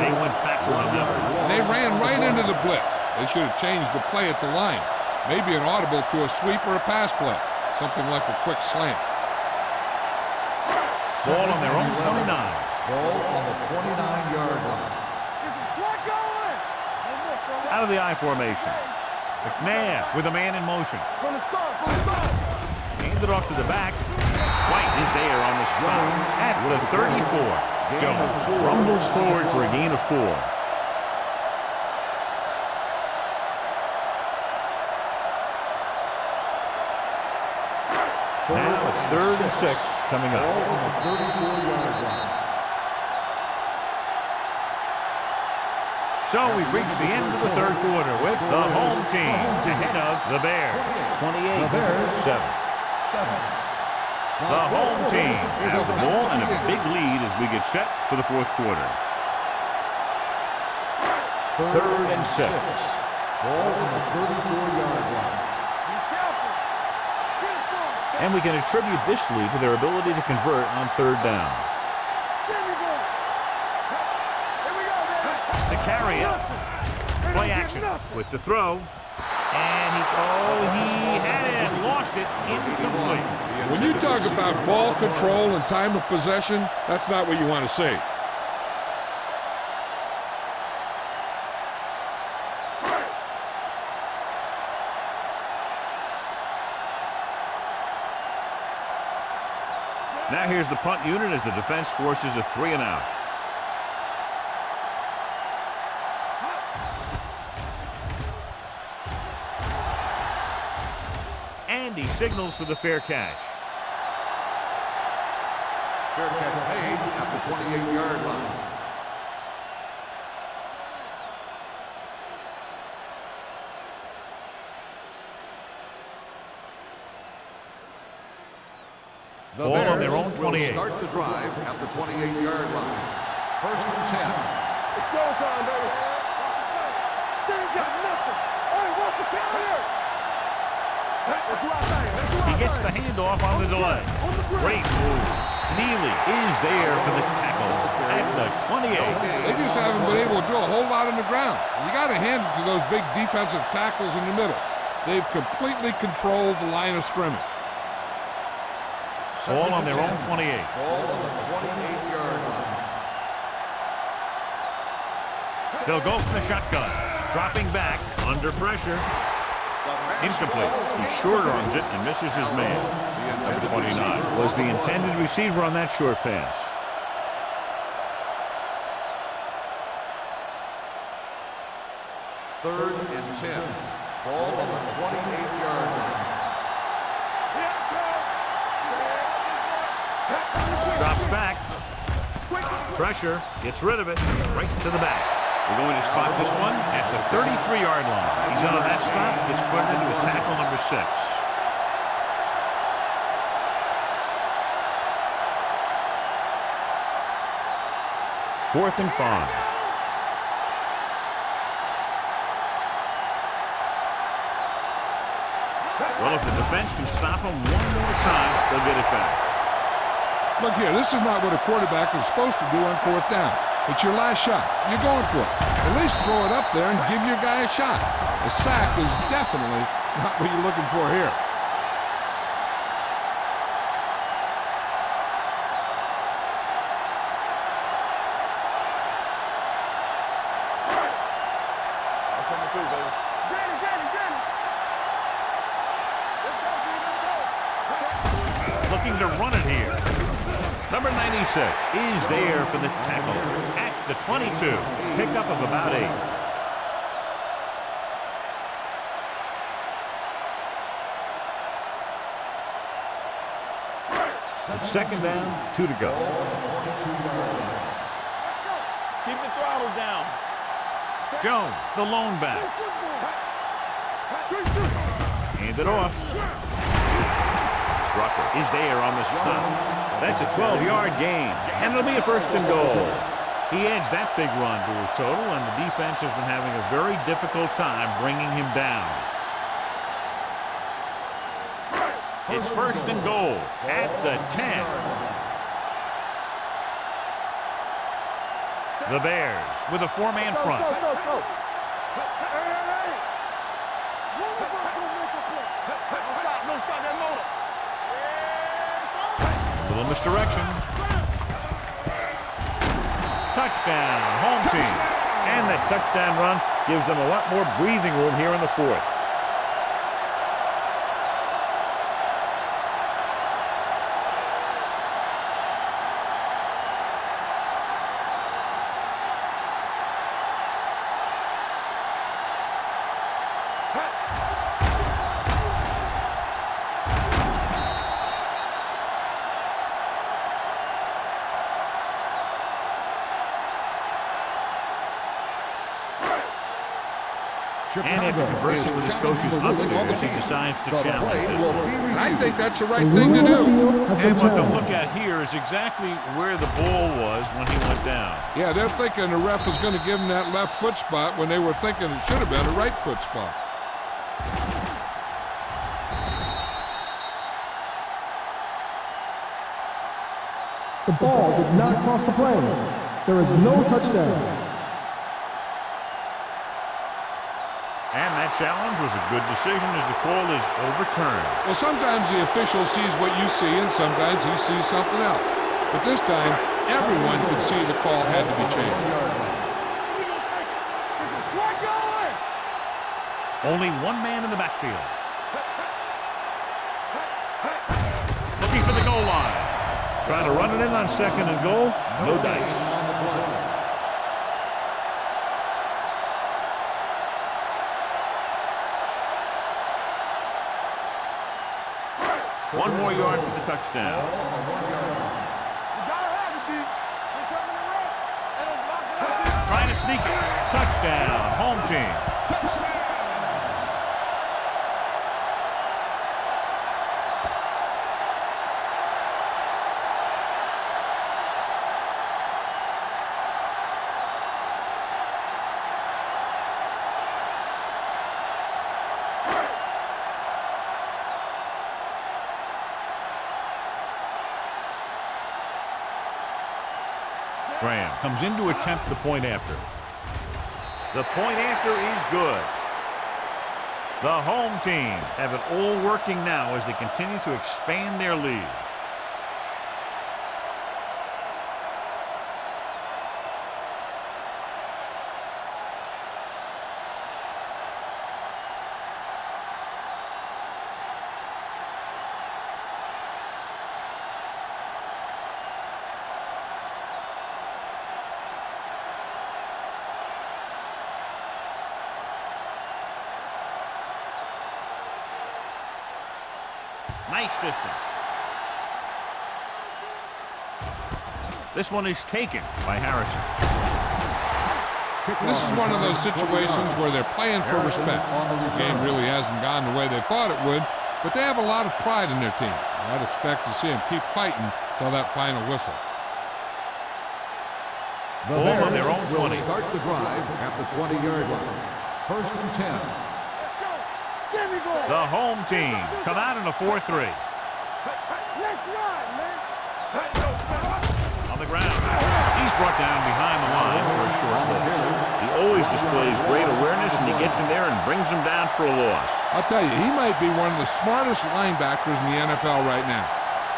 They went backward on that one. They ran right into the blitz. They should have changed the play at the line. Maybe an audible to a sweep or a pass play. Something like a quick slant. Ball on their own 29. Ball on the 29-yard line. Out of the I formation. McNabb with a man in motion. From the start. Handed off to the back. White is there on the stop at the 34. Jones rumbles forward for a gain of 4. Now it's 3rd and 6 coming up. Ball on the 34-yard line. So we've reached the end of the 3rd quarter with the home team ahead of the Bears. 28-7. The home team has the ball and a big lead as we get set for the fourth quarter. 3rd and 6. Ball on the 34-yard line. And we can attribute this lead to their ability to convert on 3rd down. The carry it. Play action with the throw. And he had it and lost it. Incomplete. When you talk about ball control and time of possession, that's not what you want to see. Now here's the punt unit as the defense forces a 3 and out. And he signals for the fair catch. Fair catch made at the 28-yard line. The Ball on their own 28. Will start the drive at the 28-yard line. 1st and 10. It's showtime, baby. They ain't got nothing. Hey, what's the carrier? Let's do our thing. Let's do our He gets the thing. handoff on the delay. Great move. Neely is there for the tackle at the 28. They just haven't been able to do a whole lot on the ground. You got to hand it to those big defensive tackles in the middle. They've completely controlled the line of scrimmage. Ball on their own 28. Ball on the 28-yard line. They'll go from the shotgun. Dropping back under pressure. Incomplete. He short arms it and misses his man. Number 29 was the intended receiver on that short pass. Third and 10. Ball on the 28-yard line. Drops back. Pressure. Gets rid of it. Right to the back. We're going to spot this one at the 33-yard line. He's out on that stop. Gets credited with tackle number 6. Fourth and 5. Well, if the defense can stop him one more time, they'll get it back. Look here, this is not what a quarterback is supposed to do on 4th down. It's your last shot. You're going for it. At least throw it up there and give your guy a shot. A sack is definitely not what you're looking for here. Looking to run it here. Number 96 is there for the tackle at the 22. Pickup of about 8. It's 2nd down, 2 to go. Keep the throttle down. Jones, the lone back. Hand it off. Rucker is there on the stop. That's a 12-yard gain, and it'll be a 1st and goal. He adds that big run to his total, and the defense has been having a very difficult time bringing him down. It's 1st and goal at the 10. The Bears with a 4-man front. Go. Hey. One of us gonna make a play. Don't stop that motor. Little misdirection. Touchdown, home team. And that touchdown run gives them a lot more breathing room here in the 4th. And after conversing with his coaches upstairs, he decides to challenge this one. And I think that's the right thing to do. And what they'll look at here is exactly where the ball was when he went down. Yeah, they're thinking the ref was going to give him that left foot spot when they were thinking it should have been a right foot spot. The ball did not cross the plane. There is no touchdown. And that challenge was a good decision as the call is overturned. Well, sometimes the official sees what you see, and sometimes he sees something else. But this time, everyone could see the call had to be changed. Only one man in the backfield. Looking for the goal line. Trying to run it in on 2nd and goal. No dice. One more yard for the touchdown. Trying to sneak it. Touchdown. Home team. Graham comes in to attempt the point after. The point after is good. The home team have it all working now as they continue to expand their lead. Nice distance. This one is taken by Harrison. This is one of those situations where they're playing for respect. The game really hasn't gone the way they thought it would, but they have a lot of pride in their team. I'd expect to see them keep fighting till that final whistle. The Ball on their own 20. Will start the drive at the 20-yard line. 1st and 10. The home team come out in a 4-3. On the ground. He's brought down behind the line for a short loss. He always displays great awareness, and he gets in there and brings him down for a loss. I'll tell you, he might be one of the smartest linebackers in the NFL right now.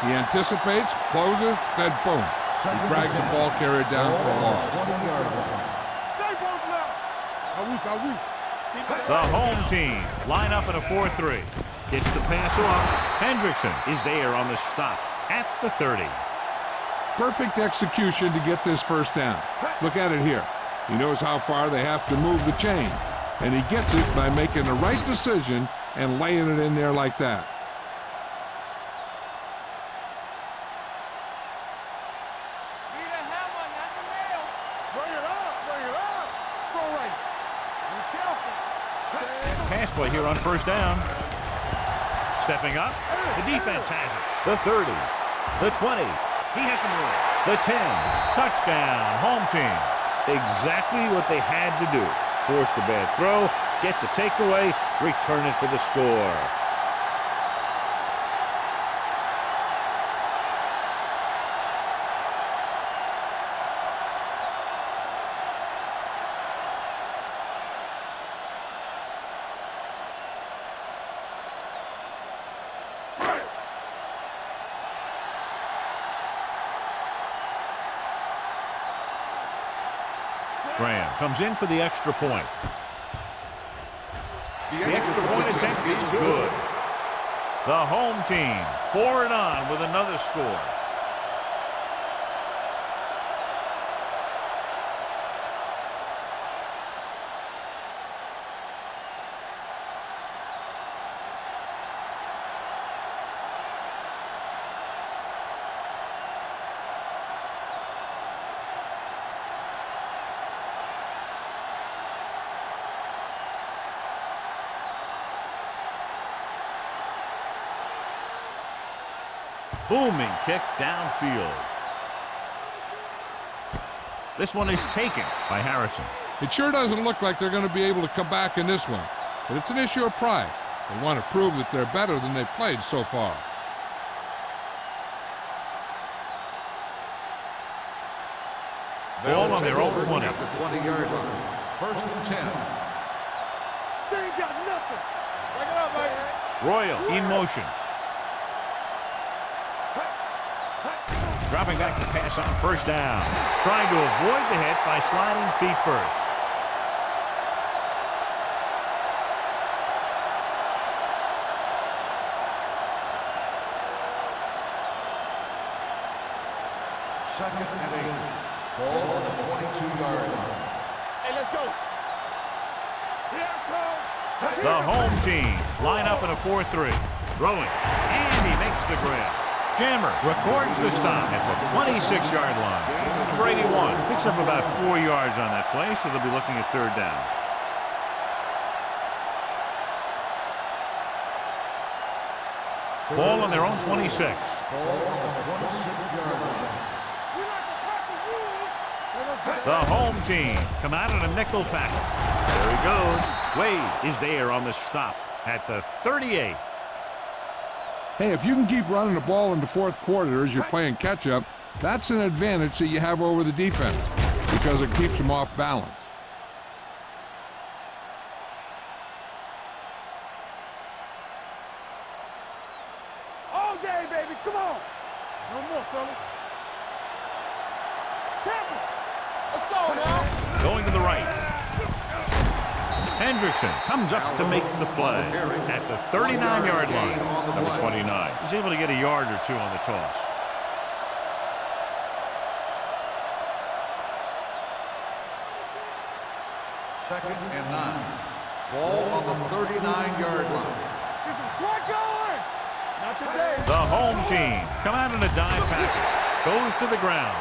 He anticipates, closes, then boom. He drags the ball carrier down for a loss. The home team line up in a 4-3. Gets the pass off. Hendrickson is there on the stop at the 30. Perfect execution to get this first down. Look at it here. He knows how far they have to move the chain, and he gets it by making the right decision and laying it in there like that. Pass play here on 1st down. Stepping up. The defense has it. The 30. The 20. He has some room. The 10. Touchdown. Home team. Exactly what they had to do. Force the bad throw, get the takeaway, return it for the score. Graham comes in for the extra point. The extra point attempt is good. The home team pour it on with another score. Booming kick downfield. This one is taken by Harrison. It sure doesn't look like they're going to be able to come back in this one, but it's an issue of pride. They want to prove that they're better than they've played so far. Ball on their own 20. At the 20-yard line. First and 10. They ain't got nothing. Break it up, baby. Royal in motion. Dropping back to pass on first down. Trying to avoid the hit by sliding feet first. Second and 8. Ball on the 22-yard line. Hey, let's go. Here I come. The home team line up in a 4-3. Throwing. And he makes the grab. Jammer records the stop at the 26-yard line. Number 81 picks up about 4 yards on that play, so they'll be looking at third down. Ball on their own 26. Ball on the 26-yard line. The home team come out in a nickel package. There he goes. Wade is there on the stop at the 38. Hey, if you can keep running the ball in the fourth quarter as you're playing catch-up, that's an advantage that you have over the defense because it keeps them off balance. All day, baby. Come on. No more, fella. Tackle. Let's go now. Going to the right. Hendrickson comes up to make the play at the 39-yard line. Number 29. He's able to get a yard or two on the toss. Second and 9. Ball on the 39-yard line. Get some slack going. Not today. The home team come out in a dime package. Goes to the ground.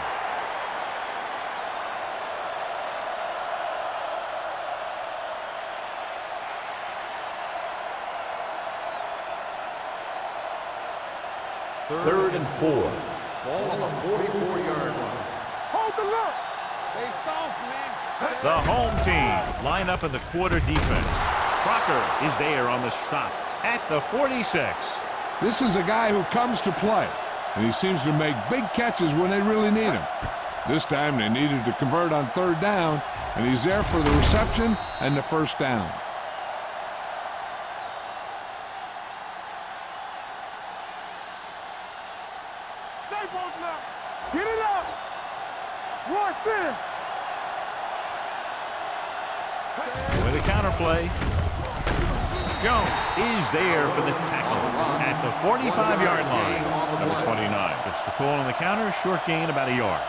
Third and 4. Ball on the 44-yard line. Hold the look. They soft, man. The home team line up in the quarter defense. Crocker is there on the stop at the 46. This is a guy who comes to play, and he seems to make big catches when they really need him. This time they needed to convert on third down, and he's there for the reception and the first down. Stay both up. Get it up. Rush in. With a counterplay. Jones is there for the tackle at the 45-yard line. Number 29 gets the call on the counter. Short gain about a yard.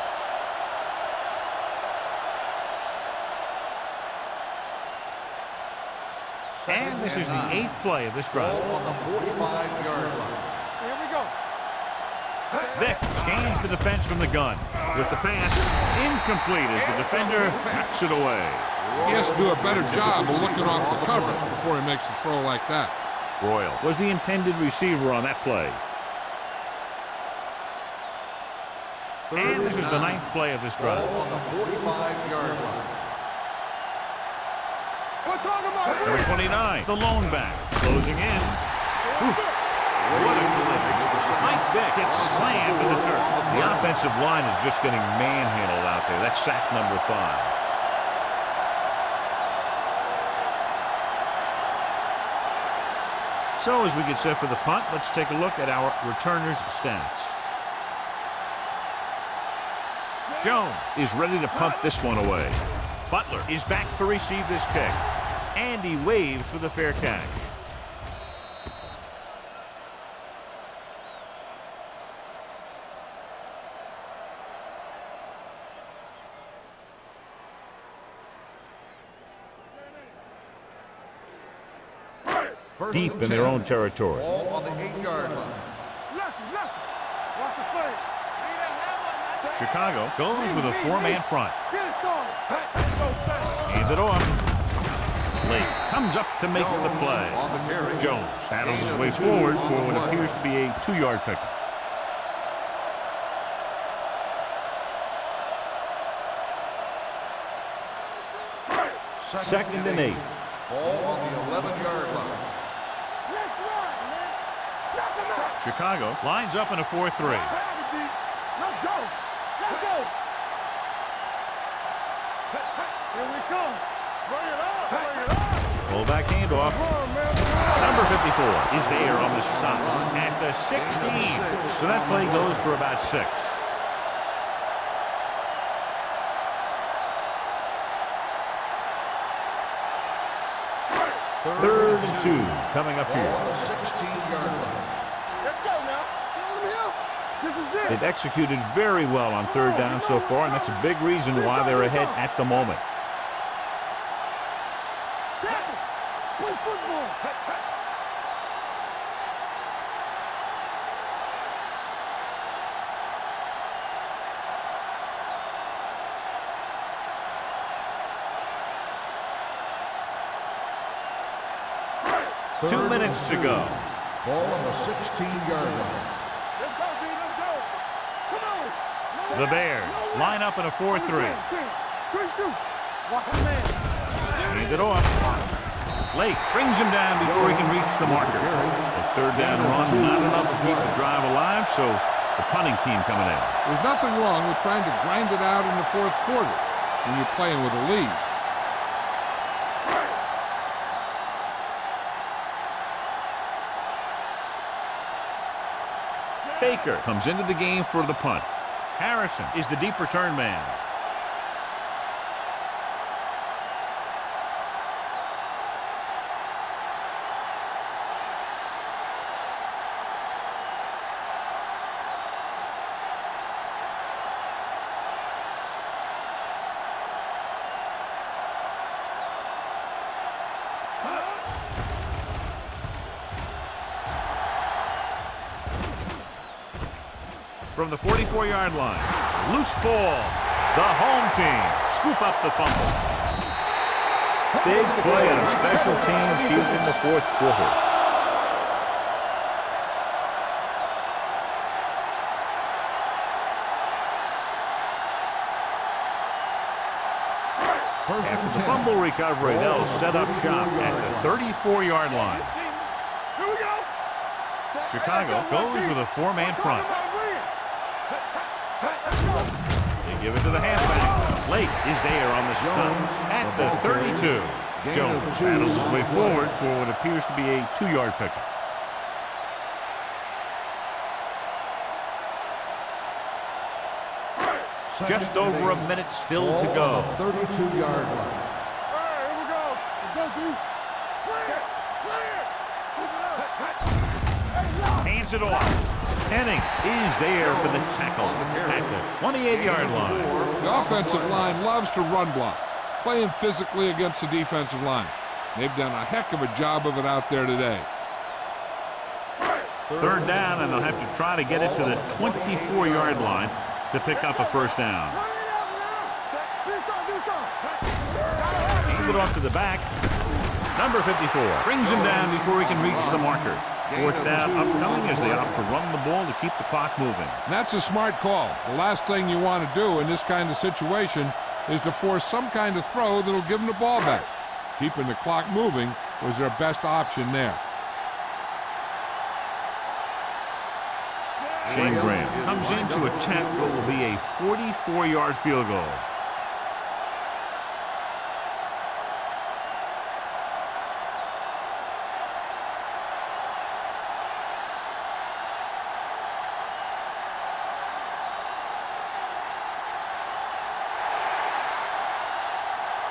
And this is the 8th play of this drive. Ball on the 45-yard line. Here we go. Vick scans the defense from the gun. With the pass, incomplete as the defender knocks it away. He has to do a better job of looking off the coverage before he makes a throw like that. Royal was the intended receiver on that play. And this is the 9th play of this drive. Ball on the 45-yard line. We're talking about Number 29, the lone back, closing in. Oof. What a collision. Mike Vick gets slammed to the turf. The offensive line is just getting manhandled out there. That's sack number 5. So as we get set for the punt, let's take a look at our returners' stats. Jones is ready to punt this one away. Butler is back to receive this kick. And he waves for the fair catch. Deep in their own territory. Ball on the 8-yard line. Lucky. Watch the play. Chicago goes with a 4-man front. Get it started. Hand it off. Lake comes up to make the play. On the carry. Jones battles his way forward for what appears to be a 2-yard pickup. Second and 8. Ball on the 11-yard line. Let's run, man. Knock him out. Chicago lines up in a 4-3. Let's go. Let's go. Here we come. Bring it on. Bring it on. Fullback handoff. Come on, man. Number 54 is there on the stop at the 16. So that play goes for about 6. Third and 2 coming up Ball here. on the 16-yard line. Let's go now. This is it. They've executed very well on third down so far, and that's a big reason why they're ahead at the moment. Tackle. Play football. Third 2 and minutes to 2. go. Ball on the 16-yard line. Let's go, D. Let's go. Come on. The Bears line up in a 4-3. Good shoot. Watch the man. Hand it off. Lake brings him down before he can reach the marker. The third down run, not enough to keep the drive alive, so the punting team coming in. There's nothing wrong with trying to grind it out in the fourth quarter when you're playing with a lead. Baker comes into the game for the punt. Harrison is the deep return man. From the 44-yard line, loose ball. The home team scoop up the fumble. Big play on special teams here in the fourth quarter. After the fumble recovery, they'll set up shop at the 34-yard line. Here we go. Chicago goes with a 4-man front. They give it to the halfback. Lake is there on the stop at the 32. Jones battles his way forward for what appears to be a 2-yard pickup. Just over a minute still to go. 32-yard line. All right, here we go. Let's go, D. Clear. Clear. Keep it up. Hey, lock. Hands it off. Henning is there for the tackle at the 28-yard line. The offensive line loves to run block, playing physically against the defensive line. They've done a heck of a job of it out there today. Third down, and they'll have to try to get it to the 24-yard line to pick up a first down. Turn it up now. Do something. Hand it off to the back. Number 54 brings him down before he can reach the marker. Fourth down upcoming as they opt to run the ball to keep the clock moving. And that's a smart call. The last thing you want to do in this kind of situation is to force some kind of throw that'll give them the ball back. Keeping the clock moving was their best option there. Shane Graham comes in to attempt what will be a 44-yard field goal.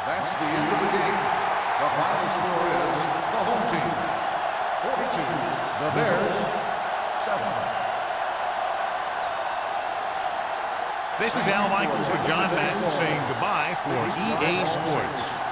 That's the end of the game. The final score is the home team 42, the Bears 7. This is Al Michaels with John Madden saying goodbye for EA Sports.